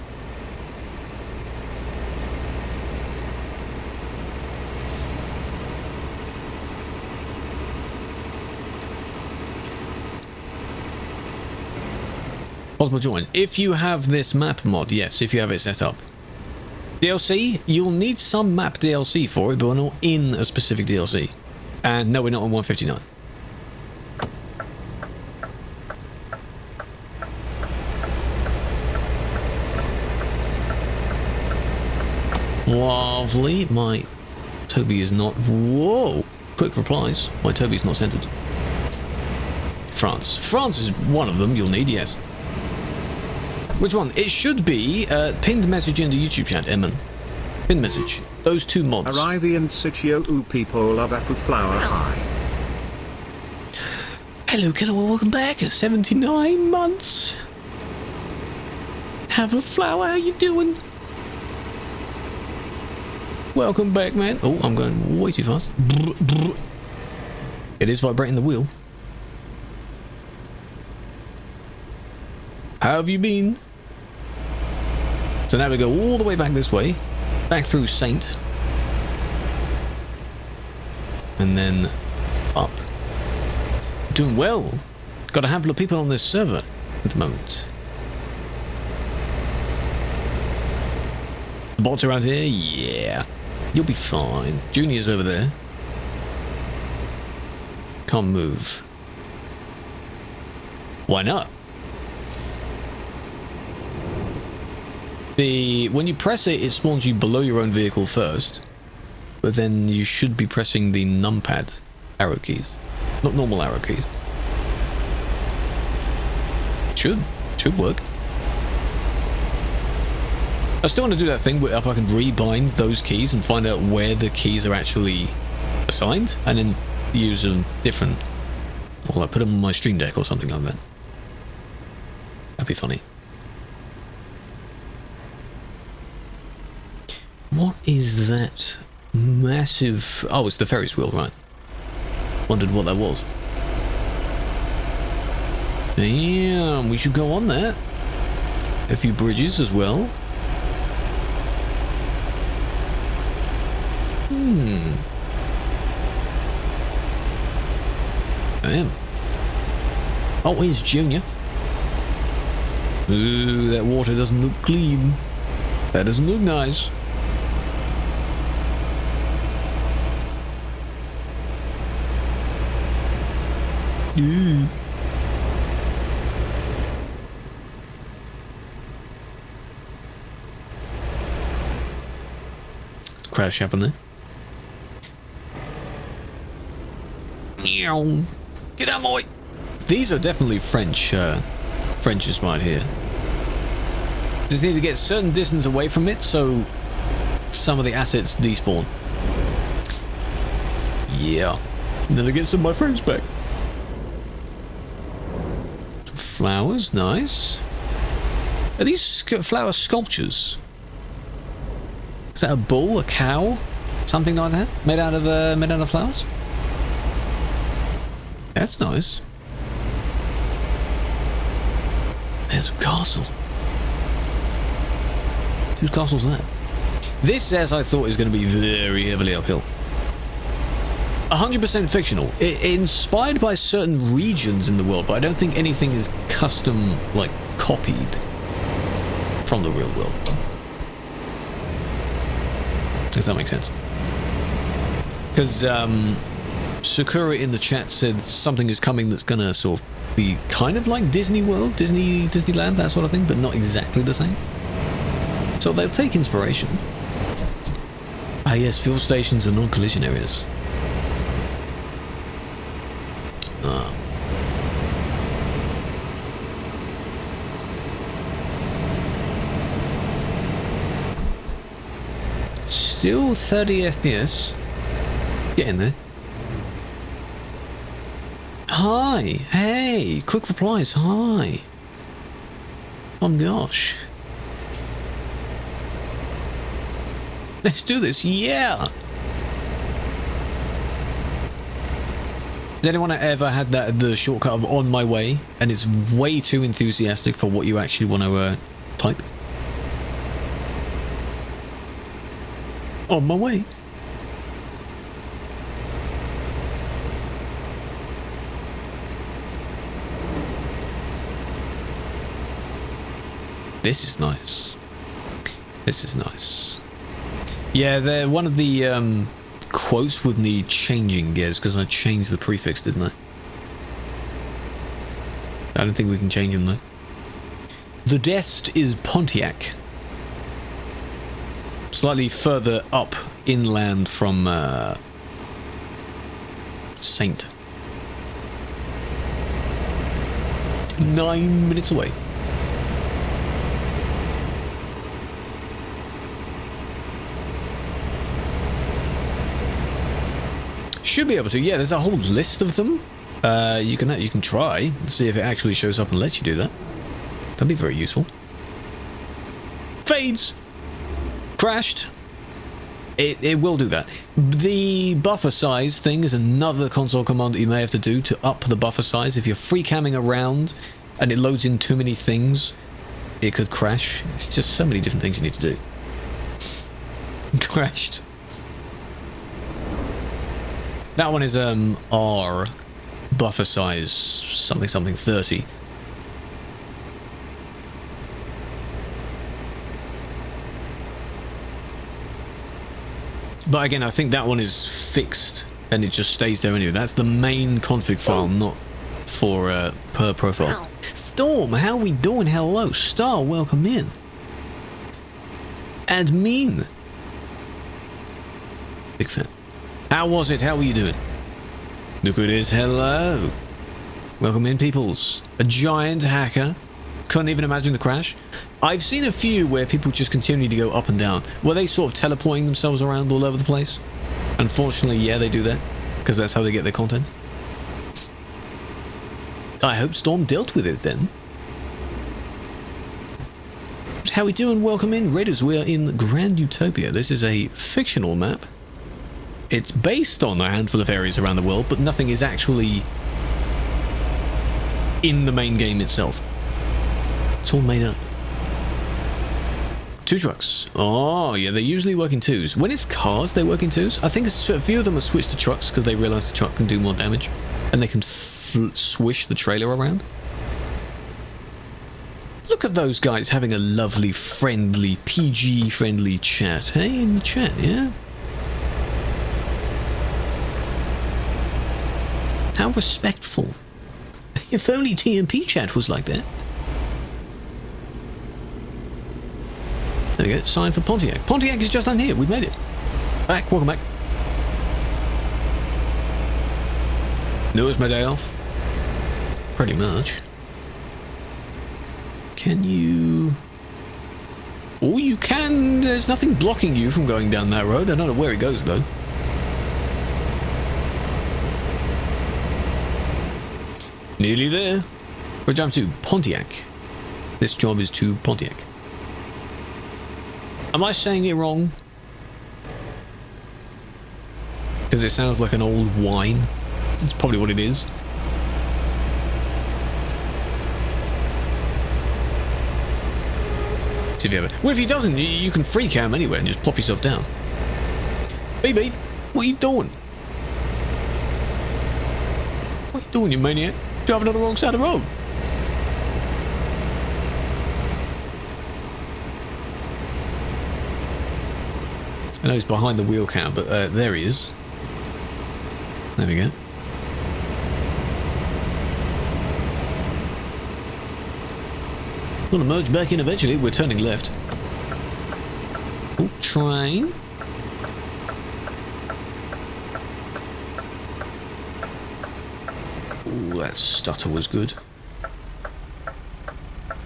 Possible join. If you have this map mod, yes, if you have it set up. DLC, you'll need some map DLC for it, but we're not in a specific DLC. And no, we're not on 159. Lovely. My Toby is not... Whoa! Quick replies. My Toby is not centered. France. France is one of them you'll need, yes. Which one? It should be pinned message in the YouTube chat, Emin. Pinned message. Those two mods. Arrivi and Sitio u people love Apu Flower High. Hello, killer. Welcome back. 79 months. Have a flower. How you doing? Welcome back, man. Oh, I'm going way too fast. It is vibrating the wheel. How have you been? So now we go all the way back this way, back through Saint, and then up. Doing well. Got a handful of people on this server at the moment. The bots around here, yeah. You'll be fine. Junior's over there. Can't move. Why not? When you press it, it spawns you below your own vehicle first, but then you should be pressing the numpad arrow keys, not normal arrow keys. Should work. I still want to do that thing where if I can rebind those keys and find out where the keys are actually assigned, and then use a different, or like put them on my stream deck or something like that. That'd be funny. What is that massive... Oh, it's the Ferris wheel, right. Wondered what that was. Damn, we should go on that. A few bridges as well. Damn. Oh, here's Junior. Ooh, that water doesn't look clean. That doesn't look nice. Crash happened there. Get out of my way. These are definitely French inspired here. Just need to get a certain distance away from it so some of the assets despawn. Yeah. And then I get some of my friends back. Flowers, nice. Are these flower sculptures? Is that a bull, a cow, something like that, made out of flowers? That's nice. There's a castle. Whose castle's that? This, as I thought, is going to be very heavily uphill. 100% fictional. Inspired by certain regions in the world, but I don't think anything is custom, like, copied from the real world. Does that make sense? Because Sakura in the chat said something is coming that's gonna sort of be kind of like Disney World, Disneyland, that sort of thing, but not exactly the same. So they'll take inspiration. Ah yes, fuel stations are non-collision areas. Ah. Still 30 FPS. Get in there. Hi. Hey. Quick replies. Hi. Oh gosh. Let's do this. Yeah. Has anyone ever had the shortcut of on my way and it's way too enthusiastic for what you actually want to type? On my way. This is nice. This is nice. Yeah, they're one of the quotes would need changing gears because I changed the prefix, didn't I? I don't think we can change them though. The Dest is Pontiac. Slightly further up inland from Saint. 9 minutes away. Should be able to. Yeah, there's a whole list of them. You can try and see if it actually shows up and lets you do that. That'd be very useful. Fades. Crashed. It will do that. The buffer size thing is another console command that you may have to do to up the buffer size. If you're free camming around and it loads in too many things, it could crash. It's just so many different things you need to do. Crashed. That one is R buffer size something 30. But again, I think that one is fixed and it just stays there anyway. That's the main config file, not for per profile. Storm, how we doing? Hello. Star, welcome in. Admin. Big fan. How was it? How were you doing? Look who it is. Hello. Welcome in, peoples. A giant hacker. Couldn't even imagine the crash. I've seen a few where people just continue to go up and down. Were they sort of teleporting themselves around all over the place? Unfortunately, yeah, they do that. Because that's how they get their content. I hope Storm dealt with it then. How we doing? Welcome in, Raiders. We are in Grand Utopia. This is a fictional map. It's based on a handful of areas around the world, but nothing is actually in the main game itself. It's all made up. 2 trucks. Oh, yeah, they usually work in 2s. When it's cars, they work in 2s. I think a few of them have switched to trucks because they realize the truck can do more damage. And they can swish the trailer around. Look at those guys having a lovely, friendly, PG-friendly chat. Hey, in the chat, yeah? How respectful. If only TMP chat was like that. There we go, sign for Pontiac. Pontiac is just down here, we've made it. Back, welcome back. No, it's my day off. Pretty much. Can you... Oh, you can. There's nothing blocking you from going down that road. I don't know where it goes, though. Nearly there. We're down to Pontiac. This job is to Pontiac. Am I saying it wrong? Because it sounds like an old wine. That's probably what it is. See if you ever... Well, if he doesn't, you can free cam anywhere and just plop yourself down. Hey, babe, what are you doing? What are you doing, you maniac? Driving on the wrong side of the road. I know he's behind the wheel cam, but there he is. There we go. Gonna merge back in eventually. We're turning left. Oh, train. Oh, that stutter was good.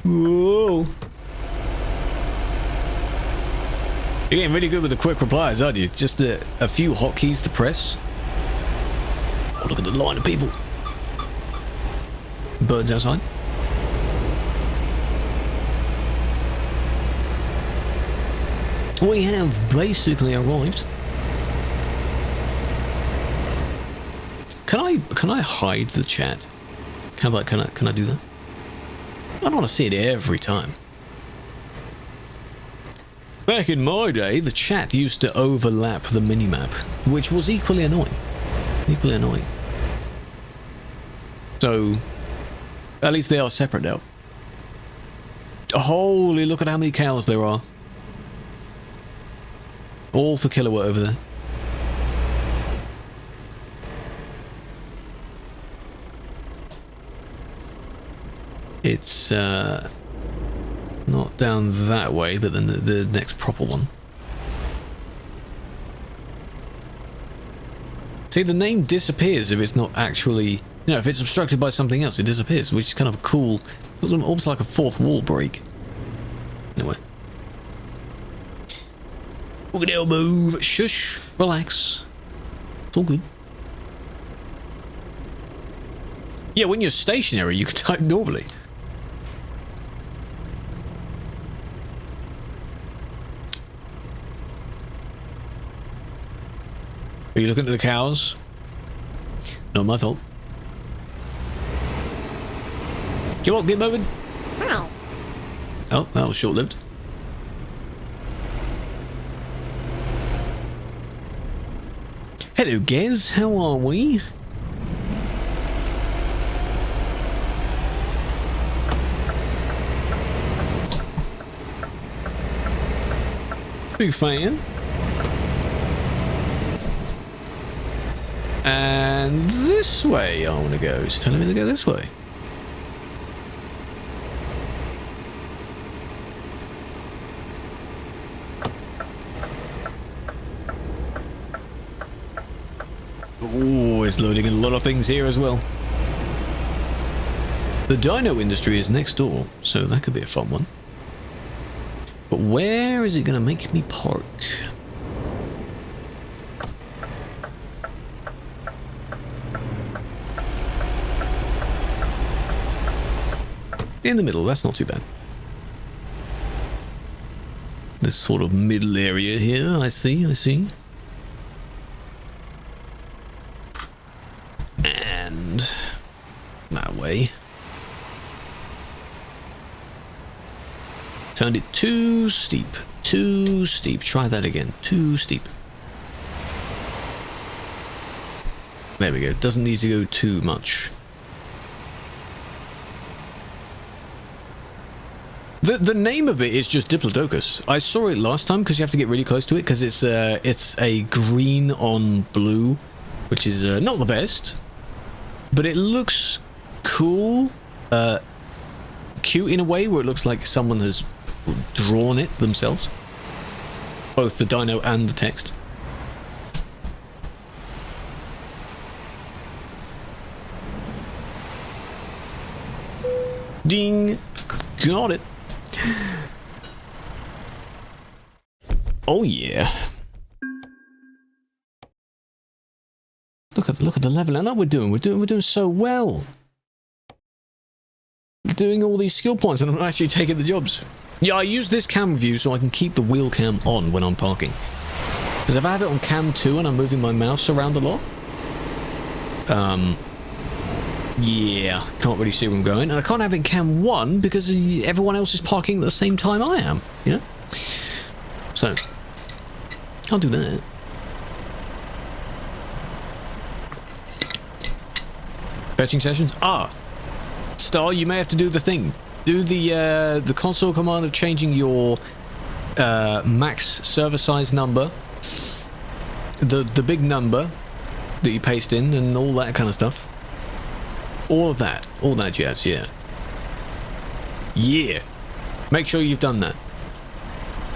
Whoa. You're getting really good with the quick replies, aren't you? Just a few hotkeys to press. Oh, look at the line of people. Birds outside. We have basically arrived. Can I hide the chat? How about can I do that? I don't want to see it every time. Back in my day, the chat used to overlap the minimap, which was equally annoying. Equally annoying. So, at least they are separate now. Holy, look at how many cows there are. All for kilowatt over there. It's not down that way, but then the next proper one. See, the name disappears if it's not actually, you know, if it's obstructed by something else, it disappears, which is kind of a cool, almost like a fourth wall break. Anyway. Look at it, move. Shush. Relax. It's all good. Yeah, when you're stationary, you can type normally. Are you looking at the cows? Not my fault. Come on, get moving. Oh, that was short-lived. Hello, Gez. How are we? Big fan. And this way I want to go. It's telling me to go this way. Oh, it's loading in a lot of things here as well. The dino industry is next door, so that could be a fun one. But where is it going to make me park? In the middle, that's not too bad. This sort of middle area here, I see. And that way. Turned it too steep. Too steep. Try that again. Too steep. There we go. Doesn't need to go too much. The name of it is just Diplodocus. I saw it last time because you have to get really close to it because it's a green on blue, which is not the best, but it looks cool, cute in a way where it looks like someone has drawn it themselves, both the dino and the text. Ding, got it. Oh yeah. Look at the level and up we're doing so well. We're doing all these skill points and I'm actually taking the jobs. Yeah, I use this cam view so I can keep the wheel cam on when I'm parking. Because if I have it on cam 2 and I'm moving my mouse around a lot, yeah, can't really see where I'm going. And I can't have it in cam 1 because everyone else is parking at the same time I am, you know? So, I'll do that. Fetching sessions? Ah! Star, you may have to do the thing. Do the console command of changing your max server size number. The big number that you paste in and all that kind of stuff. All of that. All that jazz, yeah. Yeah. Make sure you've done that.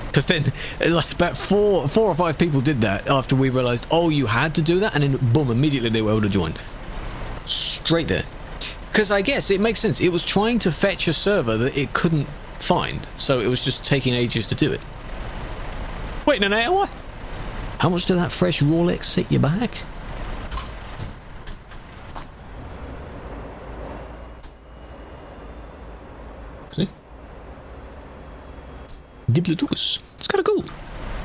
Because then, like, about four or five people did that after we realised, oh, you had to do that, and then, boom, immediately they were able to join. Straight there. Because I guess it makes sense. It was trying to fetch a server that it couldn't find, so it was just taking ages to do it. Wait an hour? How much did that fresh Krewlex set you back? See? Diplodocus. It's kind of cool.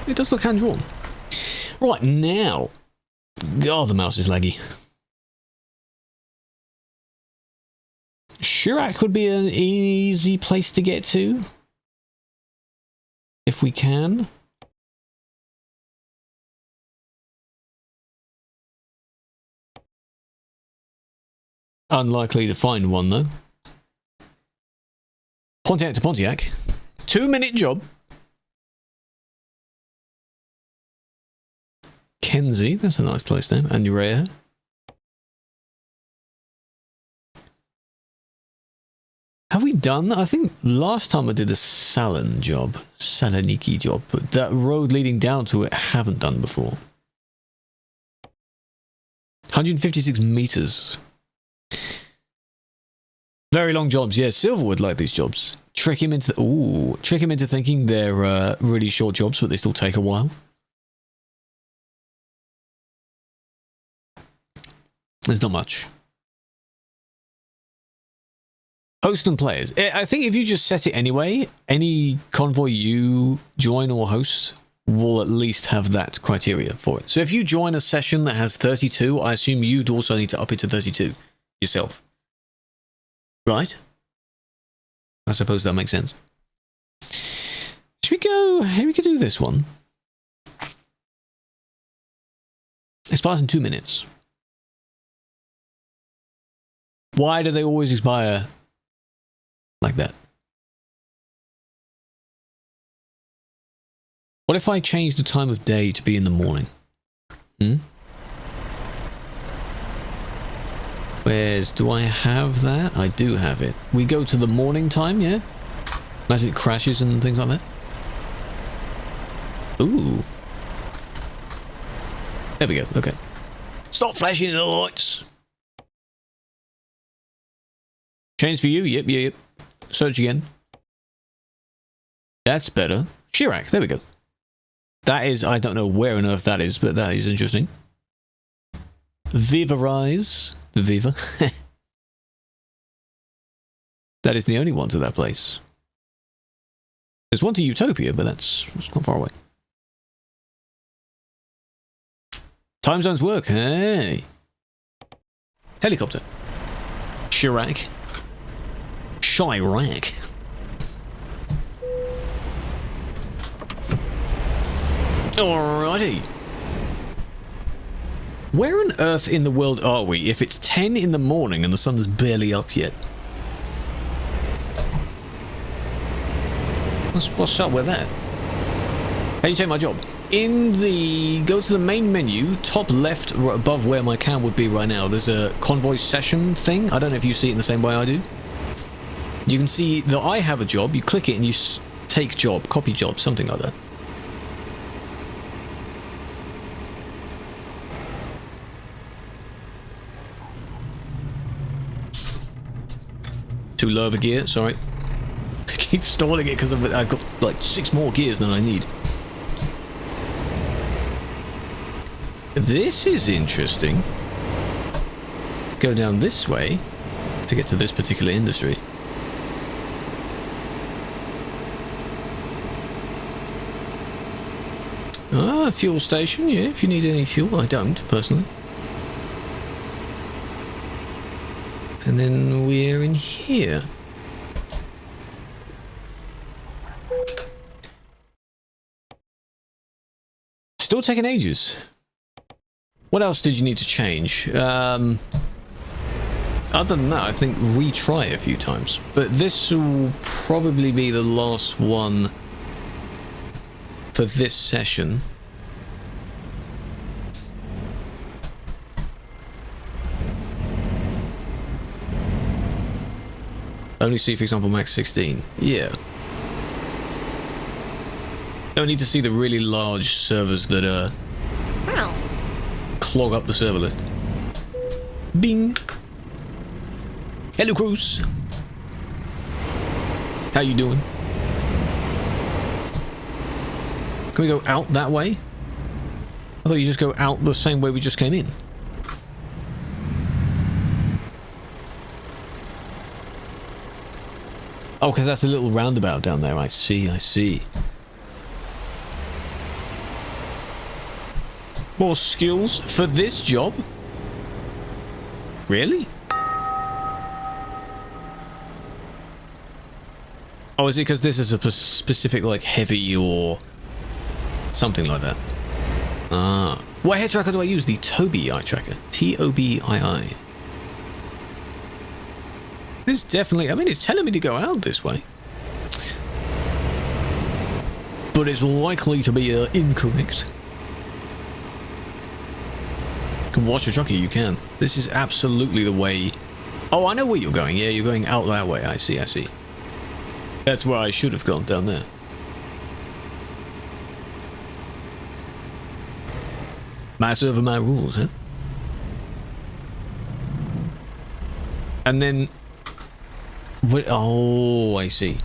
It does look hand-drawn. Right, now. God, the mouse is laggy. Chirac would be an easy place to get to. If we can. Unlikely to find one, though. Pontiac to Pontiac. 2-minute job. Kenzie, that's a nice place name. And Urea. Have we done? I think last time I did a Saloniki job, but that road leading down to it I haven't done before. 156 meters. Very long jobs. Yeah, Silver would like these jobs. Trick him into thinking they're really short jobs, but they still take a while. There's not much. Host and players. I think if you just set it anyway, any convoy you join or host will at least have that criteria for it. So if you join a session that has 32, I assume you'd also need to up it to 32 yourself. Right? I suppose that makes sense. Should we go... Here we could do this one. Expires in 2 minutes. Why do they always expire like that? What if I change the time of day to be in the morning? Do I have that? I do have it. We go to the morning time, yeah? Imagine it crashes and things like that. Ooh. There we go, okay. Stop flashing the lights! Change for you? Yep. Search again. That's better. Chirac, there we go. That is, I don't know where on earth that is, but that is interesting. Viva Rise. Viva. That is the only one to that place. There's one to Utopia, but that's not far away. Time zones work, hey. Helicopter. Chirac. Alrighty. Where on earth in the world are we if it's 10 in the morning and the sun is barely up yet? What's up with that? How do you take my job? Go to the main menu, top left, right above where my cam would be right now. There's a convoy session thing. I don't know if you see it in the same way I do. You can see that I have a job. You click it and you take job, copy job, something like that. Too low of a gear, sorry. I keep stalling it because I've got like 6 more gears than I need. This is interesting. Go down this way to get to this particular industry. Ah, fuel station, yeah, if you need any fuel. I don't, personally. And then we're in here. Still taking ages. What else did you need to change? Other than that, I think retry a few times. But this will probably be the last one for this session. Only see, for example, max 16. Yeah. Don't need to see the really large servers that clog up the server list. Bing. Hello, Cruz. How you doing? Can we go out that way? I thought you just go out the same way we just came in. Oh, because that's the little roundabout down there. I see, I see. More skills for this job? Really? Oh, is it because this is a specific, like, heavy or something like that? Ah. What hair tracker do I use? The Tobii eye tracker. T-O-B-I-I. It's definitely... I mean, it's telling me to go out this way. But it's likely to be incorrect. You can watch your jockey, you can. This is absolutely the way... Oh, I know where you're going. Yeah, you're going out that way. I see, I see. That's where I should have gone, down there. Master over my rules, huh? And then... Oh, I see.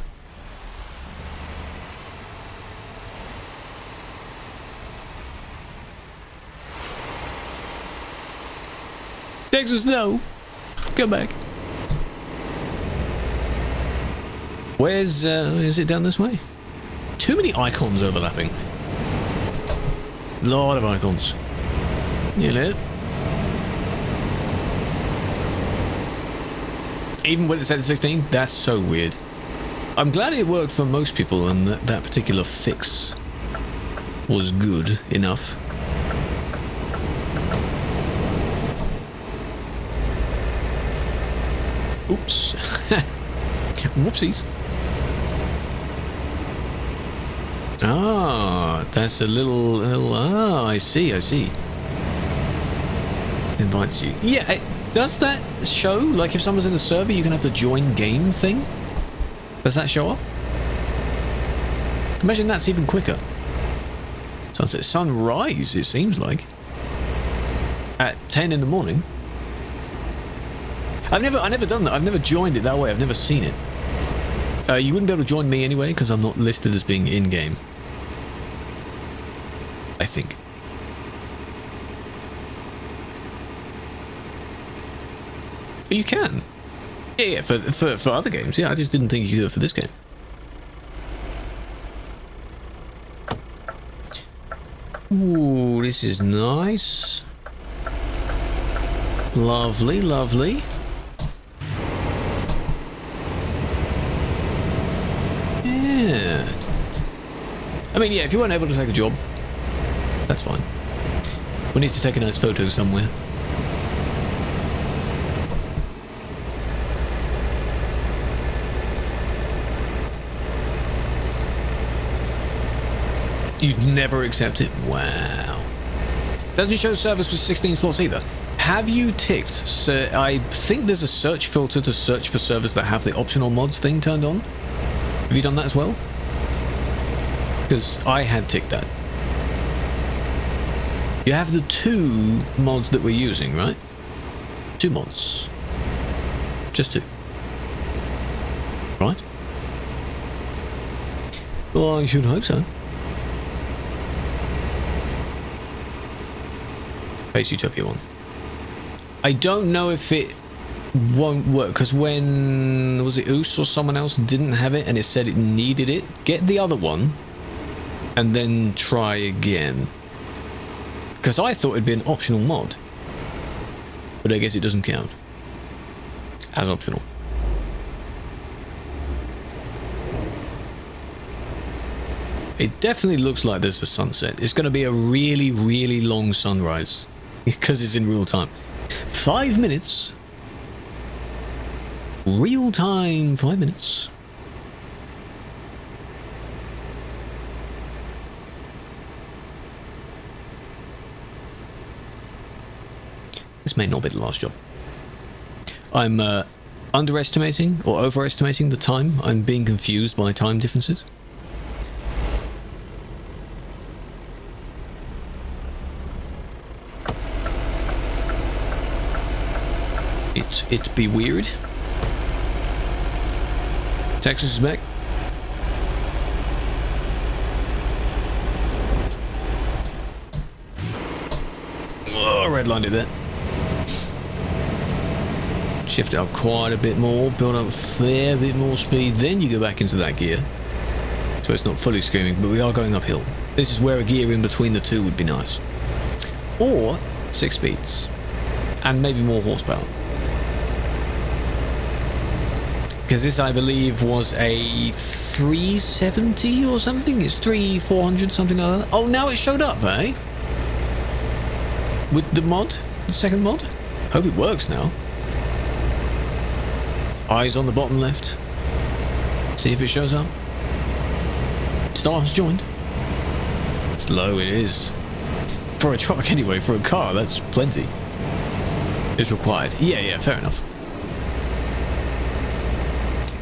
Texas, no. Come back. Where's, is it down this way? Too many icons overlapping. Lot of icons. You know? Even with it set to 16, that's so weird. I'm glad it worked for most people and that particular fix was good enough. Oops. Whoopsies. Ah, that's a little, ah, I see, I see. Invites you. Yeah, does that show, like if someone's in the server, you can have the join game thing? Does that show up? Imagine that's even quicker. Sunset, sunrise, it seems like. At 10 in the morning. I've never done that. I've never joined it that way. I've never seen it. You wouldn't be able to join me anyway, because I'm not listed as being in-game. I think. But you can. Yeah, for other games. Yeah, I just didn't think you could do it for this game. Ooh, this is nice. Lovely, lovely. Yeah. I mean, yeah, if you weren't able to take a job, that's fine. We need to take a nice photo somewhere. You'd never accept it? Wow. Doesn't show servers for 16 slots either. Have you ticked, I think there's a search filter to search for servers that have the optional mods thing turned on. Have you done that as well? Because I had ticked that. You have the 2 mods that we're using, right? 2 mods. Just 2. Right? Well, I should hope so. Face Utopia one. I don't know if it won't work, because when was it Oos or someone else didn't have it and it said it needed it, get the other one and then try again, because I thought it'd be an optional mod, but I guess it doesn't count as optional. It definitely looks like there's a sunset. It's going to be a really, really long sunrise because it's in real time. 5 minutes. Real time, 5 minutes. This may not be the last job. I'm underestimating or overestimating the time. I'm being confused by time differences. It be weird. Texas is back. Oh, redlined it there. Shift it up quite a bit more, build up a fair bit more speed, then you go back into that gear. So it's not fully screaming, but we are going uphill. This is where a gear in between the two would be nice. Or 6 speeds. And maybe more horsepower. Because this, I believe, was a 370 or something? It's 400, something like that. Oh, now it showed up, eh? With the mod? The second mod? Hope it works now. Eyes on the bottom left. See if it shows up. Star has joined. It's low, it is. For a truck anyway, for a car, that's plenty. It's required. Yeah, fair enough.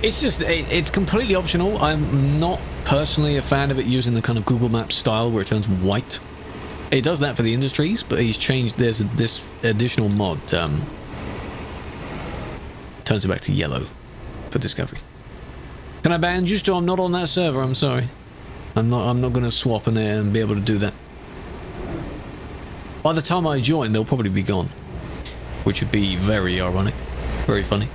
It's just, it's completely optional. I'm not personally a fan of it using the kind of Google Maps style where it turns white. It does that for the industries, but he's changed, there's this additional mod, turns it back to yellow for Discovery. Can I ban you? I'm not on that server, I'm sorry. I'm not going to swap in there and be able to do that. By the time I join, they'll probably be gone. Which would be very ironic. Very funny.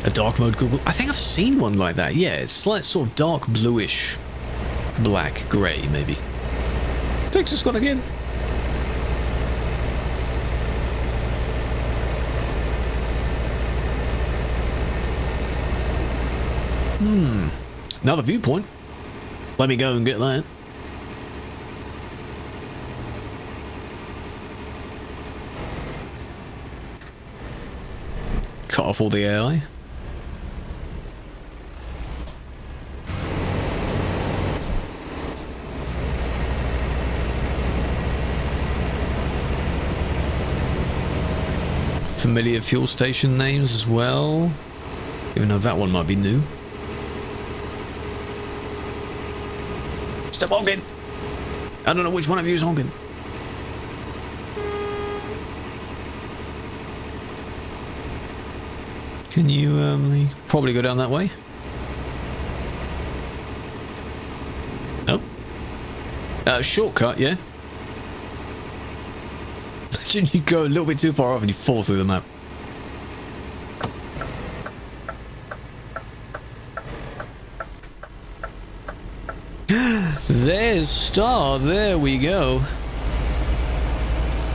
A dark mode Google. I think I've seen one like that. Yeah, it's like sort of dark bluish. Black, grey, maybe. Texas gone again. Another viewpoint. Let me go and get that. Cut off all the AI. Familiar fuel station names as well. Even though that one might be new. Stop honking! I don't know which one of you is honking. Can you probably go down that way? Nope. Shortcut, yeah. Imagine you go a little bit too far off and you fall through the map. There's Star, there we go.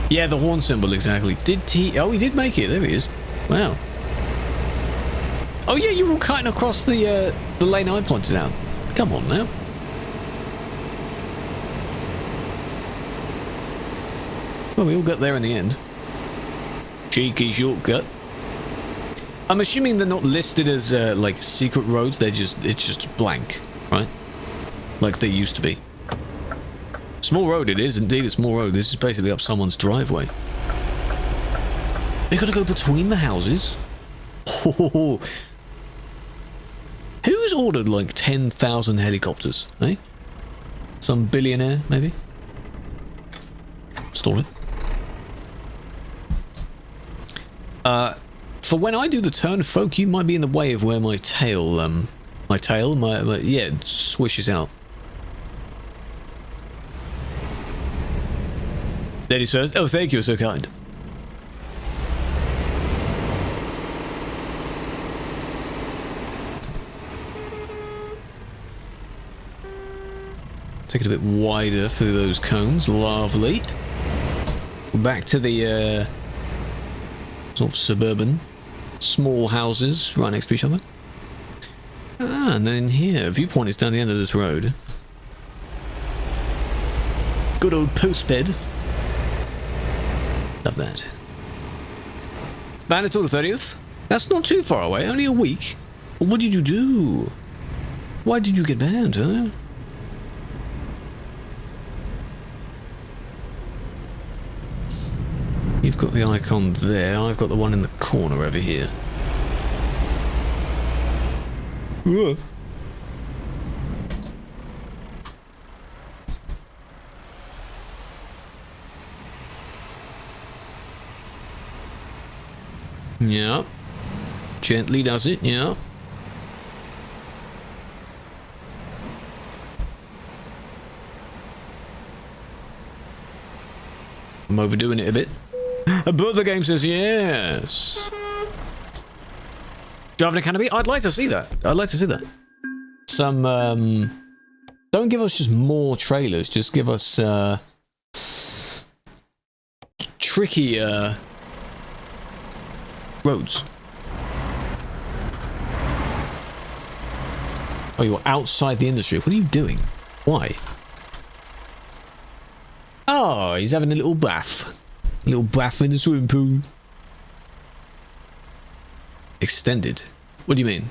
Yeah, the horn symbol, exactly. Did he? Oh, he did make it, there he is. Wow. Oh yeah, you were all cutting across the lane I pointed out. Come on now. Well, we all got there in the end. Cheeky shortcut. I'm assuming they're not listed as like secret roads. It's just blank, right? Like they used to be. Small road it is, indeed a small road. This is basically up someone's driveway. They gotta go between the houses? Oh. Who's ordered like 10,000 helicopters, eh? Some billionaire, maybe? Stall it. For when I do the turn, folk, you might be in the way of where my tail, yeah, swishes out. Ladies first. Oh, thank you, so kind. Take it a bit wider for those cones. Lovely. Back to the sort of suburban small houses right next to each other. Ah, and then here, viewpoint is down the end of this road. Good old post bed. Love that. Banned until the 30th? That's not too far away, only a week. What did you do? Why did you get banned, huh? You've got the icon there, I've got the one in the corner over here. Whoa. Yeah. Gently does it, yeah. I'm overdoing it a bit. But the game says yes. Driving a canopy? I'd like to see that. I'd like to see that. Some, don't give us just more trailers, just give us, trickier roads. Oh, you're outside the industry. What are you doing? Why? Oh, he's having a little bath. A little bath in the swimming pool. Extended? What do you mean?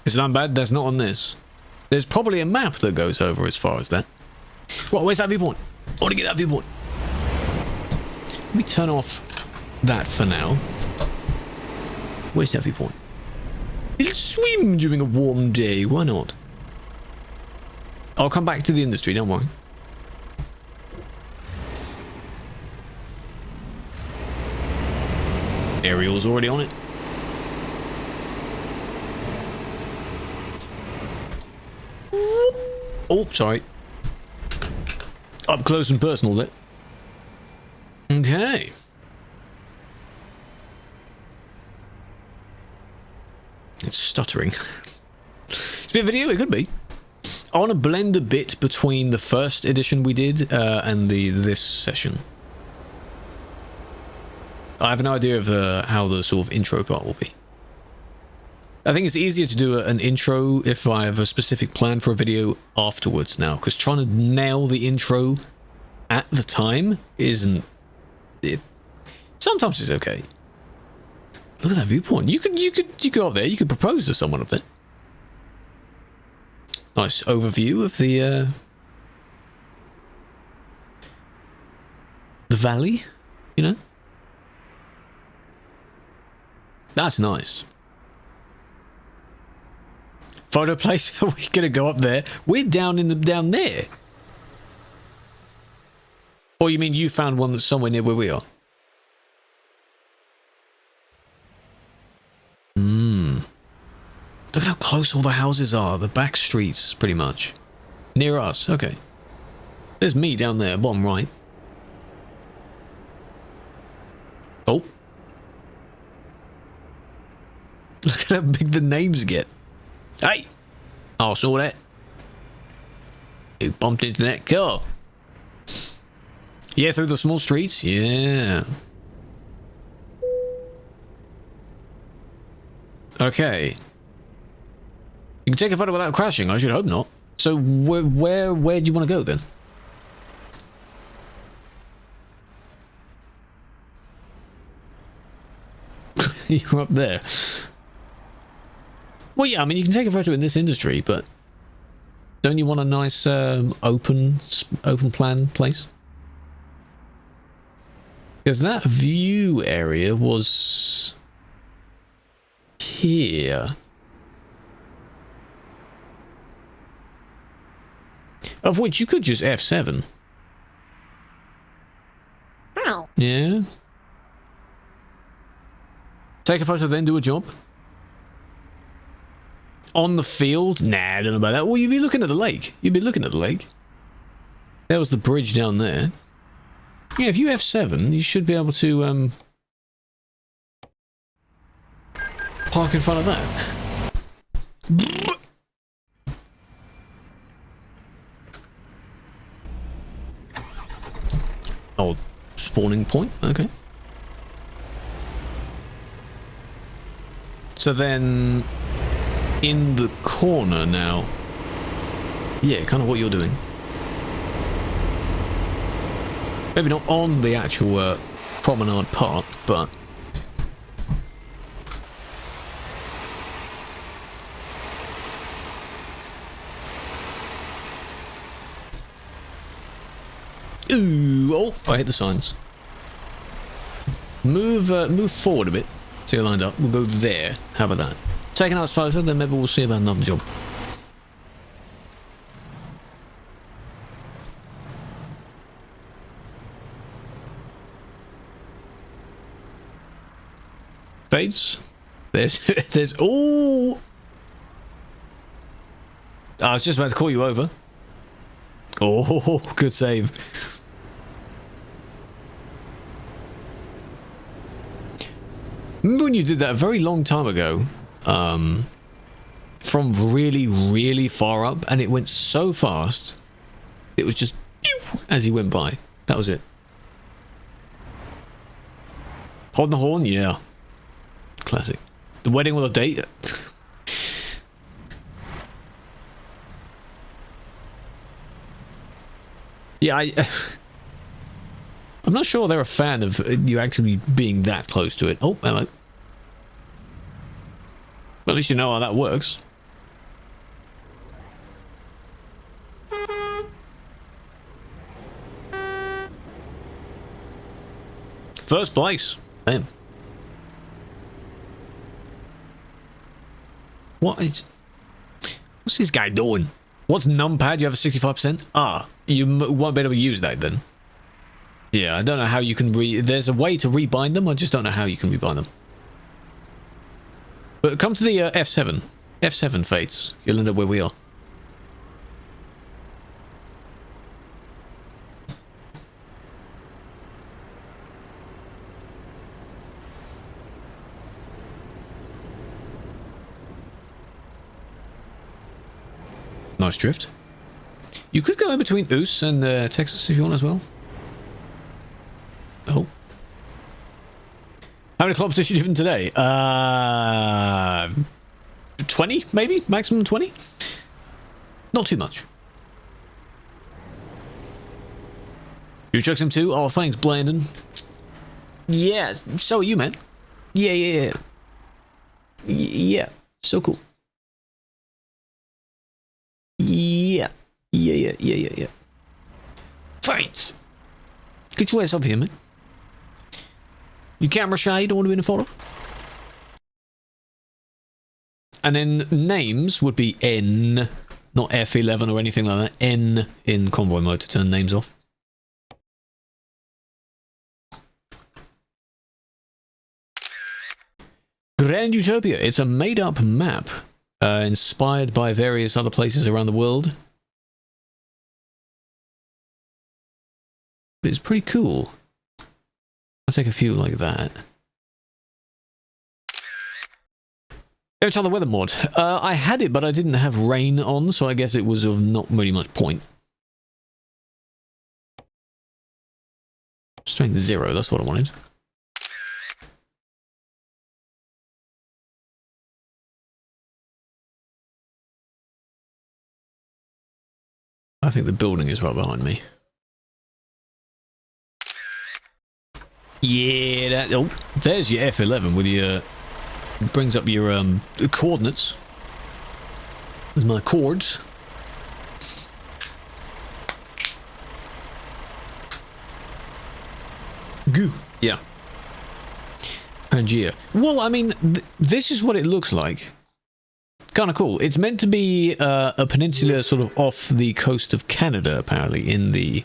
Is that bad? That's not on this. There's probably a map that goes over as far as that. What? Where's that viewpoint? I want to get that viewpoint. Let me turn off that for now. Where's that viewpoint? Let's swim during a warm day. Why not? I'll come back to the industry. Don't worry. Aerial's already on it. Oh, sorry. Up close and personal there. Okay. It's stuttering. It's been a video, it could be. I want to blend a bit between the first edition we did and this session. I have an idea of how the sort of intro part will be. I think it's easier to do an intro if I have a specific plan for a video afterwards now, because trying to nail the intro at the time isn't... Sometimes it's okay. Look at that viewpoint. You go up there, you could propose to someone up there. Nice overview of the valley, you know? That's nice. Photo place. Are we gonna go up there? We're down there. Or you mean you found one that's somewhere near where we are? Look at how close all the houses are. The back streets, pretty much. Near us. Okay. There's me down there, bottom right. Oh. Look at how big the names get. Hey! I saw that. You bumped into that car. Yeah, through the small streets? Yeah. Okay. You can take a photo without crashing. I should hope not. So where do you want to go then? You're up there. Well, yeah, I mean, you can take a photo in this industry, but don't you want a nice open plan place? Because that view area was here. Of which you could just F7. Ow. Yeah. Take a photo, then do a job. On the field? Nah, I don't know about that. Well, you'd be looking at the lake. You'd be looking at the lake. There was the bridge down there. Yeah, if you F7, you should be able to park in front of that. Oh, spawning point. Okay. So then, in the corner now. Yeah, kind of what you're doing. Maybe not on the actual promenade part, but... Ooh, oh, I hit the signs. Move forward a bit. See you lined up. We'll go there. How about that? Take a nice photo, then maybe we'll see about another job. Fades. There's. Oh! I was just about to call you over. Oh, good save. Remember when you did that a very long time ago? From really, really far up, and it went so fast, it was just as he went by. That was it. Holding the horn, yeah. Classic. The wedding with a date. Yeah, I'm not sure they're a fan of you actually being that close to it. Oh, hello. At least you know how that works. First place. Damn. What's this guy doing? What's numpad? You have a 65%? Ah, you won't be able to use that then. Yeah, I don't know how you can there's a way to rebind them, I just don't know how you can rebind them. But come to the F7. F7 fates. You'll end up where we are. Nice drift. You could go in between Oos and Texas if you want as well. Oh. How many kilometers are you doing today? 20 maybe? Maximum 20? Not too much. You chucks him too? Oh, thanks, Blandon. Yeah, so are you, man. Yeah. Yeah, so cool. Yeah. Thanks. Get your ass up here, man. You camera shy, you don't want to be in a photo? And then names would be N, not F11 or anything like that. N in convoy mode to turn names off. Grand Utopia. It's a made-up map, inspired by various other places around the world. But it's pretty cool. I'll take a few like that. Every time the weather mod. I had it, but I didn't have rain on, so I guess it was of not really much point. Strength 0, that's what I wanted. I think the building is right behind me. Yeah, that. Oh, there's your F11 with your. Brings up your coordinates. There's my chords. Goo. Yeah. Pangea. Well, I mean, this is what it looks like. Kind of cool. It's meant to be a peninsula sort of off the coast of Canada, apparently, in the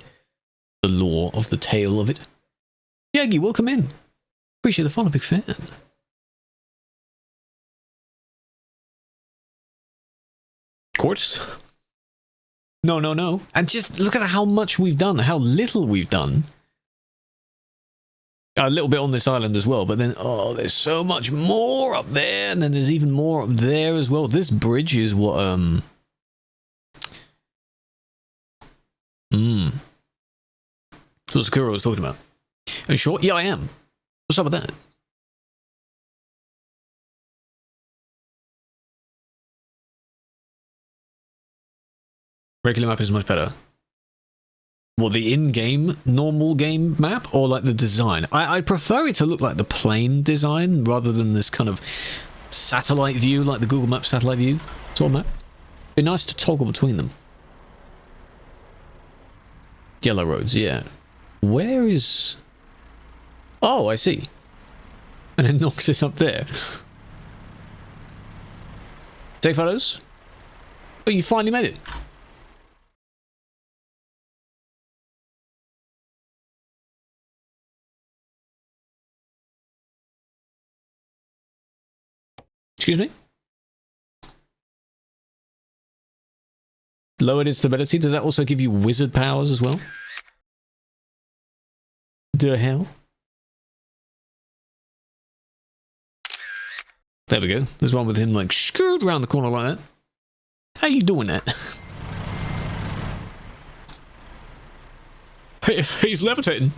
lore of the tale of it. Yagi, welcome in. Appreciate the follow, big fan. Quartz? No. And just look at how much we've done, how little we've done. A little bit on this island as well, but then, oh, there's so much more up there, and then there's even more up there as well. This bridge is what, That's what Sakura was talking about. Are you sure? Yeah, I am. What's up with that? Regular map is much better. What, the in-game normal game map, or like the design? I prefer it to look like the plain design rather than this kind of satellite view, like the Google Maps satellite view sort of map. Be nice to toggle between them. Yellow roads, yeah. Where is... Oh, I see. And it knocks us up there. Take photos. Oh, you finally made it. Excuse me? Lowered its stability. Does that also give you wizard powers as well? The hell? There we go. There's one with him like screwed around the corner like that. How you doing that? He's levitating.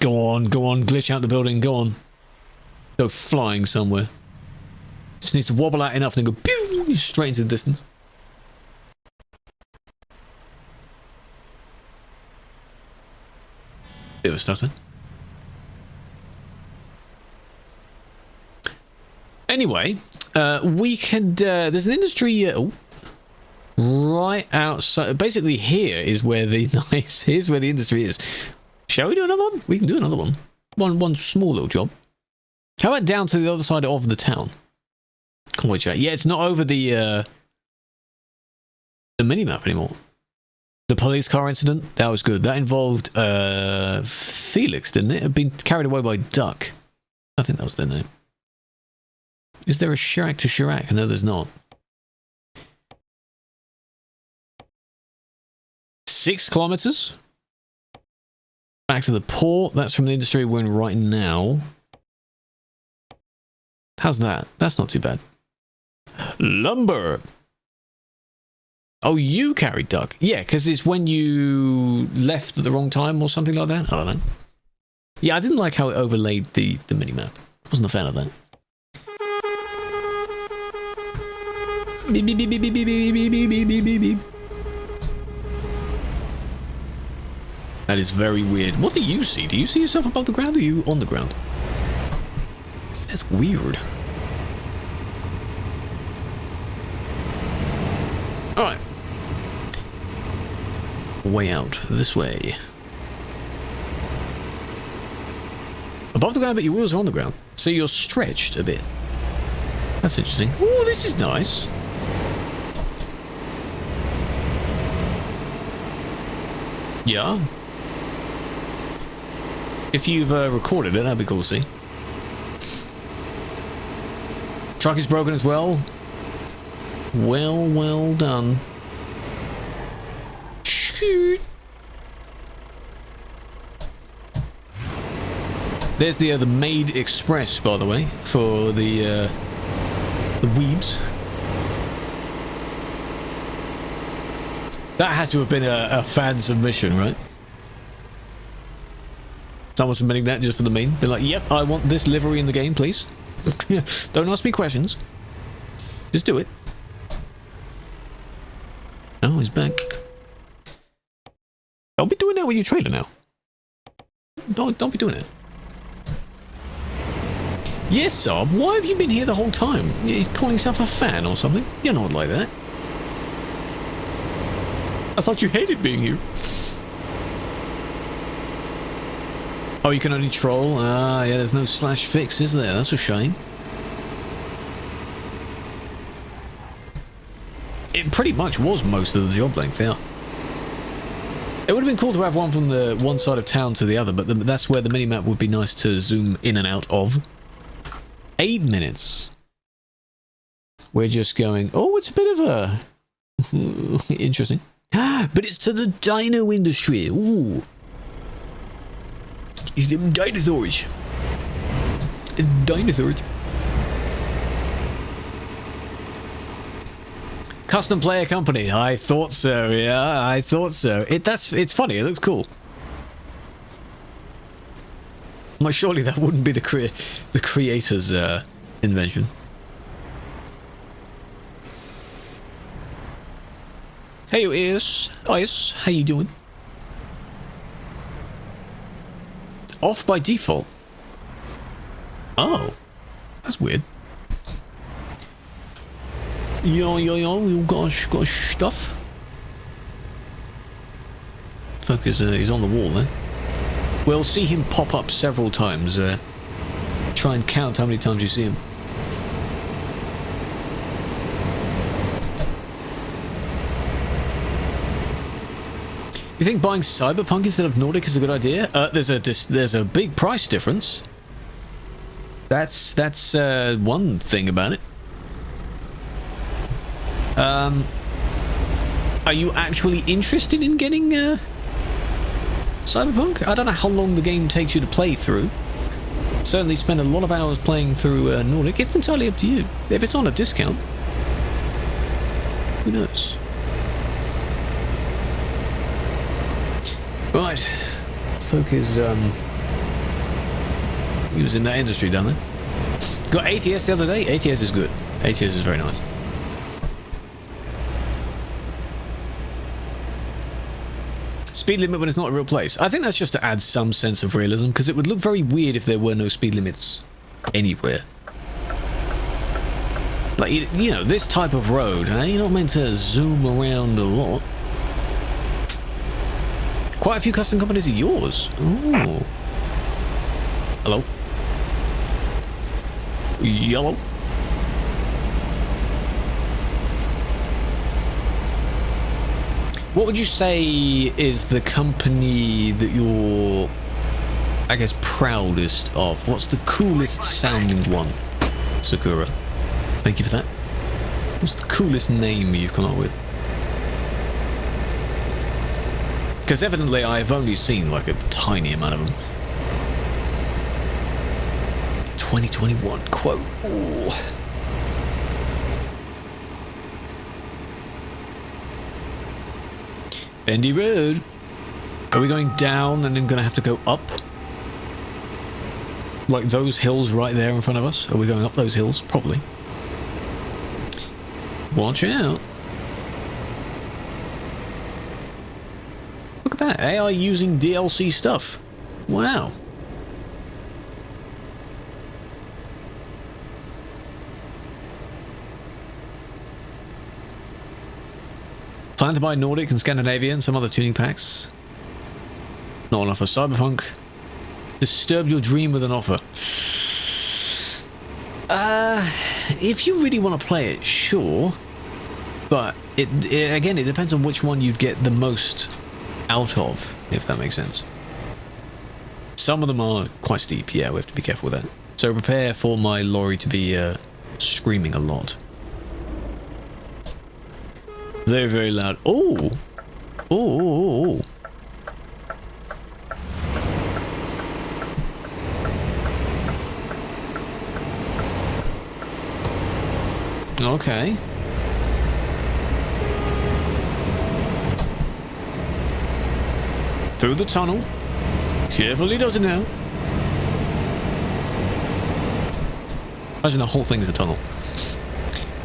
Go on, glitch out the building, go on. Go flying somewhere. Just needs to wobble out enough and then go pew, straight into the distance. Bit of a stutter. Anyway, we could, there's an industry, right outside, basically here is where the here's where the industry is. Shall we do another one? We can do another one. One small little job. How about down to the other side of the town? Can't wait, chat. Yeah, it's not over the minimap anymore. The police car incident, that was good. That involved Felix, didn't it? It had been carried away by Duck. I think that was their name. Is there a Chirac to Chirac? No, there's not. 6 kilometers. Back to the port. That's from the industry we're in right now. How's that? That's not too bad. Lumber. Oh, you carried Duck. Yeah, because it's when you left at the wrong time or something like that. I don't know. Yeah, I didn't like how it overlaid the minimap. Wasn't a fan of that. Beep, beep, beep, beep, beep, beep, beep, beep, beep, beep, beep, beep. That is very weird. What do you see? Do you see yourself above the ground or are you on the ground? That's weird. Alright. Way out. This way. Above the ground, but your wheels are on the ground. So you're stretched a bit. That's interesting. Oh, this is nice. Yeah. If you've recorded it, that'd be cool to see. Truck is broken as well. Well done. Shoot. There's the Maid Express, by the way, for the weebs. That had to have been a fan submission, right? Someone submitting that just for the meme. Be like, yep, I want this livery in the game, please. Don't ask me questions. Just do it. Oh, he's back. Don't be doing that with your trailer now. Don't be doing it. Yes, Sob, why have you been here the whole time? You're calling yourself a fan or something? You're not like that. I thought you hated being here. Oh, you can only troll? Ah, yeah, there's no slash fix, is there? That's a shame. It pretty much was most of the job length, yeah. It would have been cool to have one from the one side of town to the other, but that's where the minimap would be nice to zoom in and out of. 8 minutes. We're just going, oh, it's a bit of a... interesting. But it's to the dino industry. Ooh. Dinosaurs. Dinosaurs. Custom player company. I thought so. Yeah, I thought so. It's funny. It looks cool. Like, surely that wouldn't be the creator's invention. Hey, Ice, how you doing? Off by default. Oh, that's weird. Yo, you got stuff. Focus, he's on the wall there. We'll see him pop up several times. Try and count how many times you see him. You think buying Cyberpunk instead of Nordic is a good idea? There's a big price difference. That's one thing about it. Are you actually interested in getting Cyberpunk? I don't know how long the game takes you to play through. Certainly spend a lot of hours playing through Nordic. It's entirely up to you. If it's on a discount, who knows? Right, Folk is he was in that industry down there. Got ATS the other day. ATS is good. ATS is very nice. Speed limit when it's not a real place. I think that's just to add some sense of realism, because it would look very weird if there were no speed limits anywhere. Like, you know, this type of road, you're not meant to zoom around a lot. Quite a few custom companies are yours. Ooh. Hello? Yellow? What would you say is the company that you're, I guess, proudest of? What's the coolest sounding one? Sakura. Thank you for that. What's the coolest name you've come up with? Because evidently I've only seen like a tiny amount of them. 2021 quote. Ooh. Bendy Road. Are we going down and then gonna have to go up? Like those hills right there in front of us? Are we going up those hills? Probably. Watch out. Look at that. AI using DLC stuff. Wow. Plan to buy Nordic and Scandinavia and some other tuning packs. Not an offer. Cyberpunk. Disturb your dream with an offer. If you really want to play it, sure. But again, it depends on which one you'd get the most out of, if that makes sense. Some of them are quite steep. Yeah, we have to be careful with that. So prepare for my lorry to be screaming a lot. Very, very loud. Oh! Oh! Okay. Through the tunnel. Carefully does it now. Imagine the whole thing is a tunnel.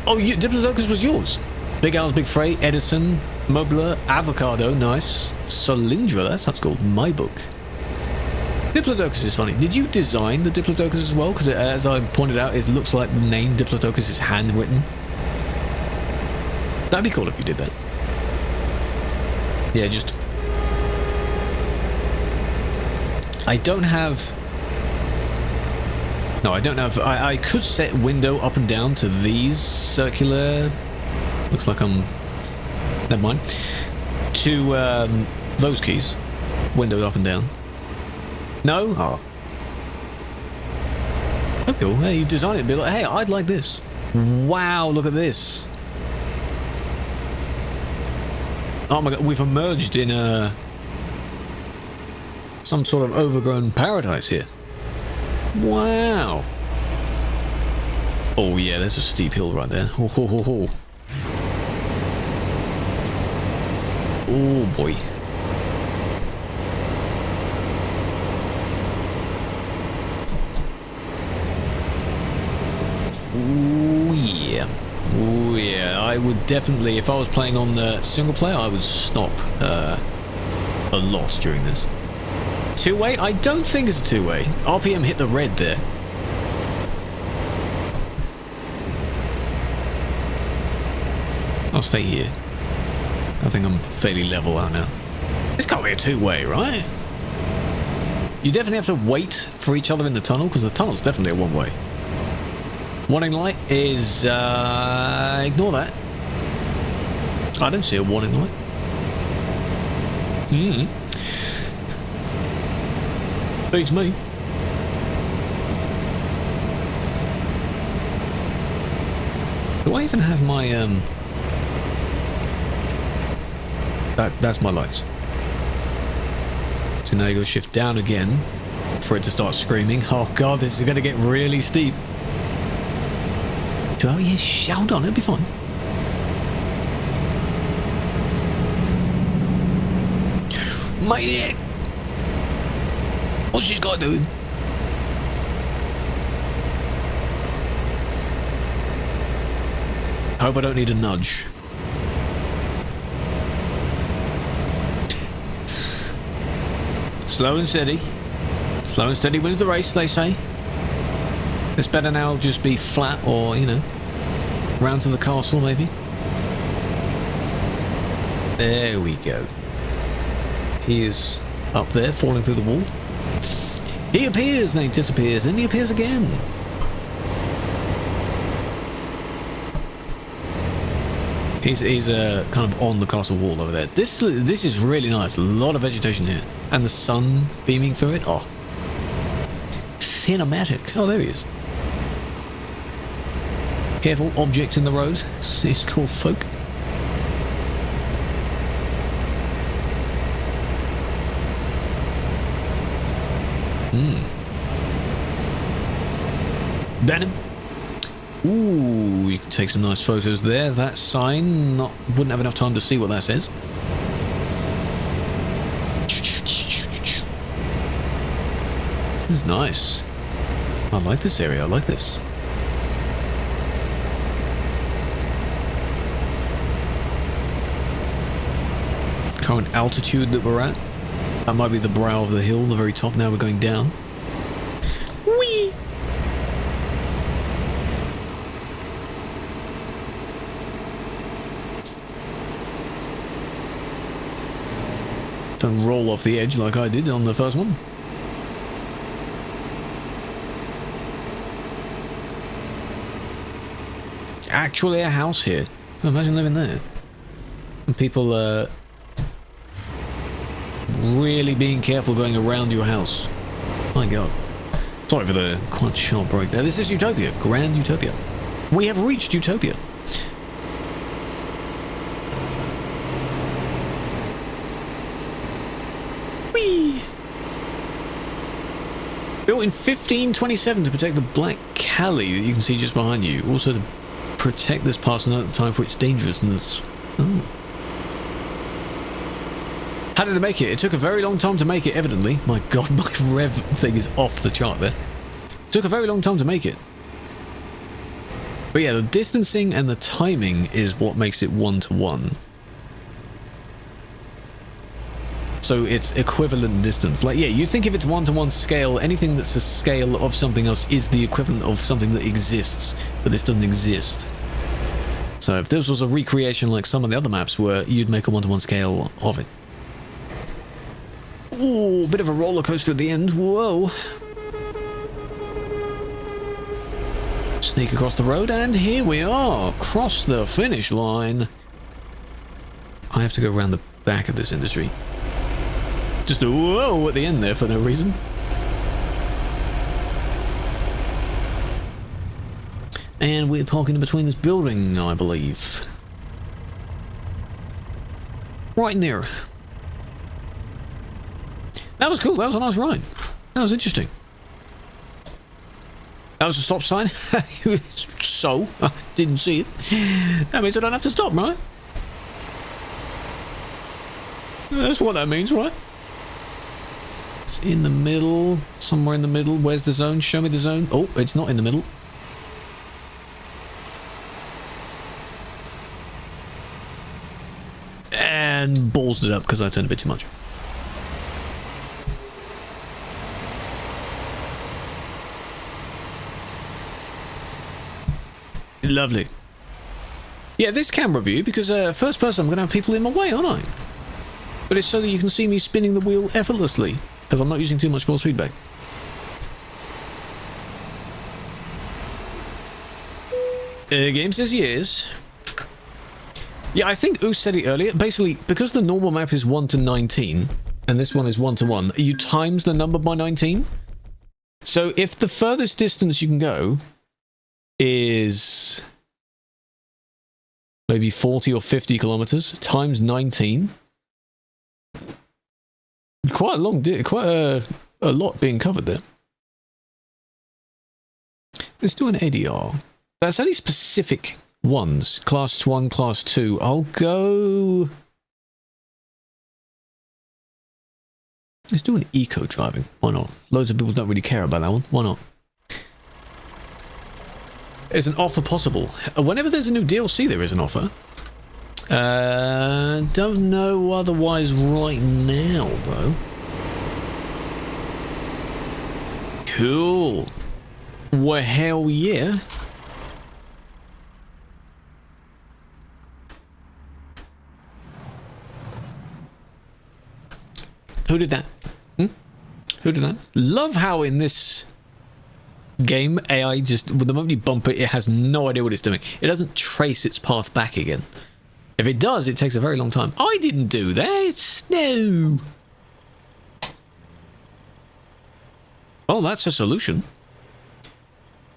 Oh, Diplodocus was yours. Big Al's Big Freight, Edison, Mobler, Avocado, nice. Solindra, that sounds cool. My book. Diplodocus is funny. Did you design the Diplodocus as well? Because as I pointed out, it looks like the name Diplodocus is handwritten. That'd be cool if you did that. Yeah, just... I don't have... No, I don't have... I could set window up and down to these circular... Looks like I'm... Never mind. To those keys. Window up and down. No? Oh. Oh, cool. Hey, you design it and be like, hey, I'd like this. Wow, look at this. Oh my god, we've emerged in some sort of overgrown paradise here. Wow. Oh yeah, there's a steep hill right there. Ho, ho, ho, ho. Oh boy. I would definitely, if I was playing on the single player, I would stop a lot during this. Two-way? I don't think it's a two-way. RPM hit the red there. I'll stay here. I think I'm fairly level out now. This can't be a two-way, right? You definitely have to wait for each other in the tunnel, because the tunnel's definitely a one-way. Warning light is... ignore that. I don't see a warning light. Beats me. Do I even have my, That's my lights. So now you go shift down again for it to start screaming. Oh god, this is going to get really steep. Oh yeah, shout on, it'll be fine. Made it! What's she's got to do? Hope I don't need a nudge. Slow and steady. Slow and steady wins the race, they say. It's better now just be flat or, you know, round to the castle maybe. There we go. He is up there, falling through the wall. He appears, then he disappears, then he appears again. He's kind of on the castle wall over there. This is really nice. A lot of vegetation here. And the sun beaming through it. Oh. Cinematic. Oh, there he is. Careful, object in the road. It's called folk. Venom. Ooh, you can take some nice photos there. That sign, wouldn't have enough time to see what that says. This is nice. I like this area. I like this. Current altitude that we're at. That might be the brow of the hill, the very top. Now we're going down. Whee! Don't roll off the edge like I did on the first one. Actually a house here. Imagine living there. And people really being careful going around your house. My god. Sorry for the quite sharp break there. This is Utopia. Grand Utopia. We have reached Utopia. Whee! Built in 1527 to protect the Black Cali that you can see just behind you. Also to protect this pass at the time for its dangerousness. Oh. How did it make it? It took a very long time to make it, evidently. My god, my rev thing is off the chart there. It took a very long time to make it. But yeah, the distancing and the timing is what makes it 1-to-1. So it's equivalent distance. Like, yeah, you'd think if it's 1-to-1 scale, anything that's a scale of something else is the equivalent of something that exists, but this doesn't exist. So if this was a recreation like some of the other maps were, you'd make a 1-to-1 scale of it. Ooh, bit of a roller coaster at the end. Whoa. Sneak across the road, and here we are. Cross the finish line. I have to go around the back of this industry. Just a whoa at the end there for no reason. And we're parking in between this building, I believe. Right in there. That was cool. That was a nice ride. That was interesting. That was a stop sign. So, I didn't see it. That means I don't have to stop, right? That's what that means, right? It's in the middle. Somewhere in the middle. Where's the zone? Show me the zone. Oh, it's not in the middle. and ballsed it up because I turned a bit too much. Lovely. Yeah, this camera view, because first person I'm going to have people in my way, aren't I? But it's so that you can see me spinning the wheel effortlessly, because I'm not using too much force feedback. Game says yes. Yeah, I think Oos said it earlier. Basically, because the normal map is 1 to 19, and this one is 1 to 1, you times the number by 19. So if the furthest distance you can go is maybe 40 or 50 kilometers times 19, quite a long, quite a lot being covered there. Let's do an ADR. That's only specific ones. Class 1, Class 2. I'll go... Let's do an eco driving. Why not? Loads of people don't really care about that one. Why not? Is an offer possible? Whenever there's a new DLC, there is an offer. Don't know otherwise right now, though. Cool. Well, hell yeah. Who did that? Who did that? Love how in this game, AI just, the moment you bump it, it has no idea what it's doing. It doesn't trace its path back again. If it does, it takes a very long time. I didn't do that. No. Oh, that's a solution.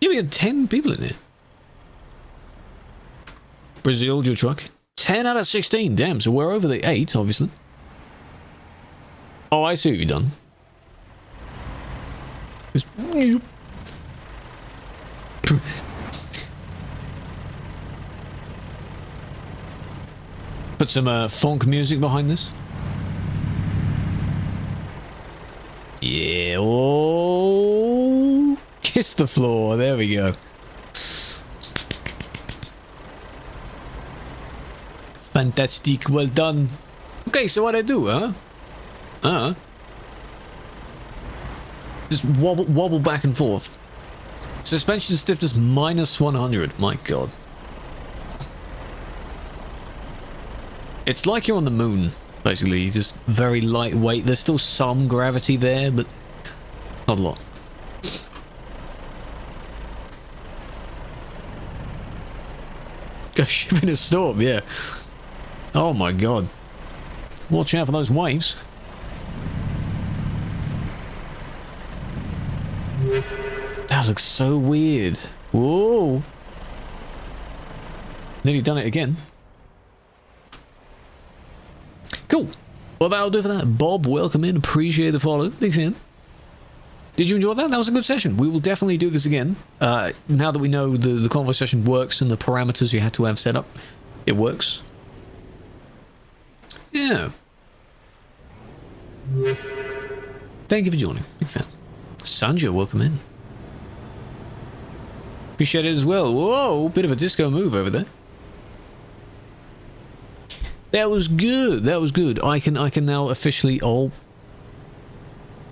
Yeah, we had 10 people in here. Brazil, your truck. 10 out of 16. Damn, so we're over the 8, obviously. Oh, I see what you've done. Put some funk music behind this. Yeah. Oh, kiss the floor. There we go. Fantastic. Well done. Okay, so what I do, huh? Just wobble back and forth. Suspension stiffness minus 100. My god. It's like you're on the moon, basically. Just very lightweight. There's still some gravity there, but not a lot. Go ship in a storm, yeah. Oh my god. Watch out for those waves. That looks so weird. Whoa. Nearly done it again. Cool. Well, that'll do for that. Bob, welcome in. Appreciate the follow. Big fan. Did you enjoy that? That was a good session. We will definitely do this again. Now that we know the conversation works and the parameters you had to have set up, it works. Yeah. Thank you for joining. Big fan. Sanjo, welcome in. Appreciate it as well. Whoa, bit of a disco move over there. That was good. That was good. I can now officially. Oh,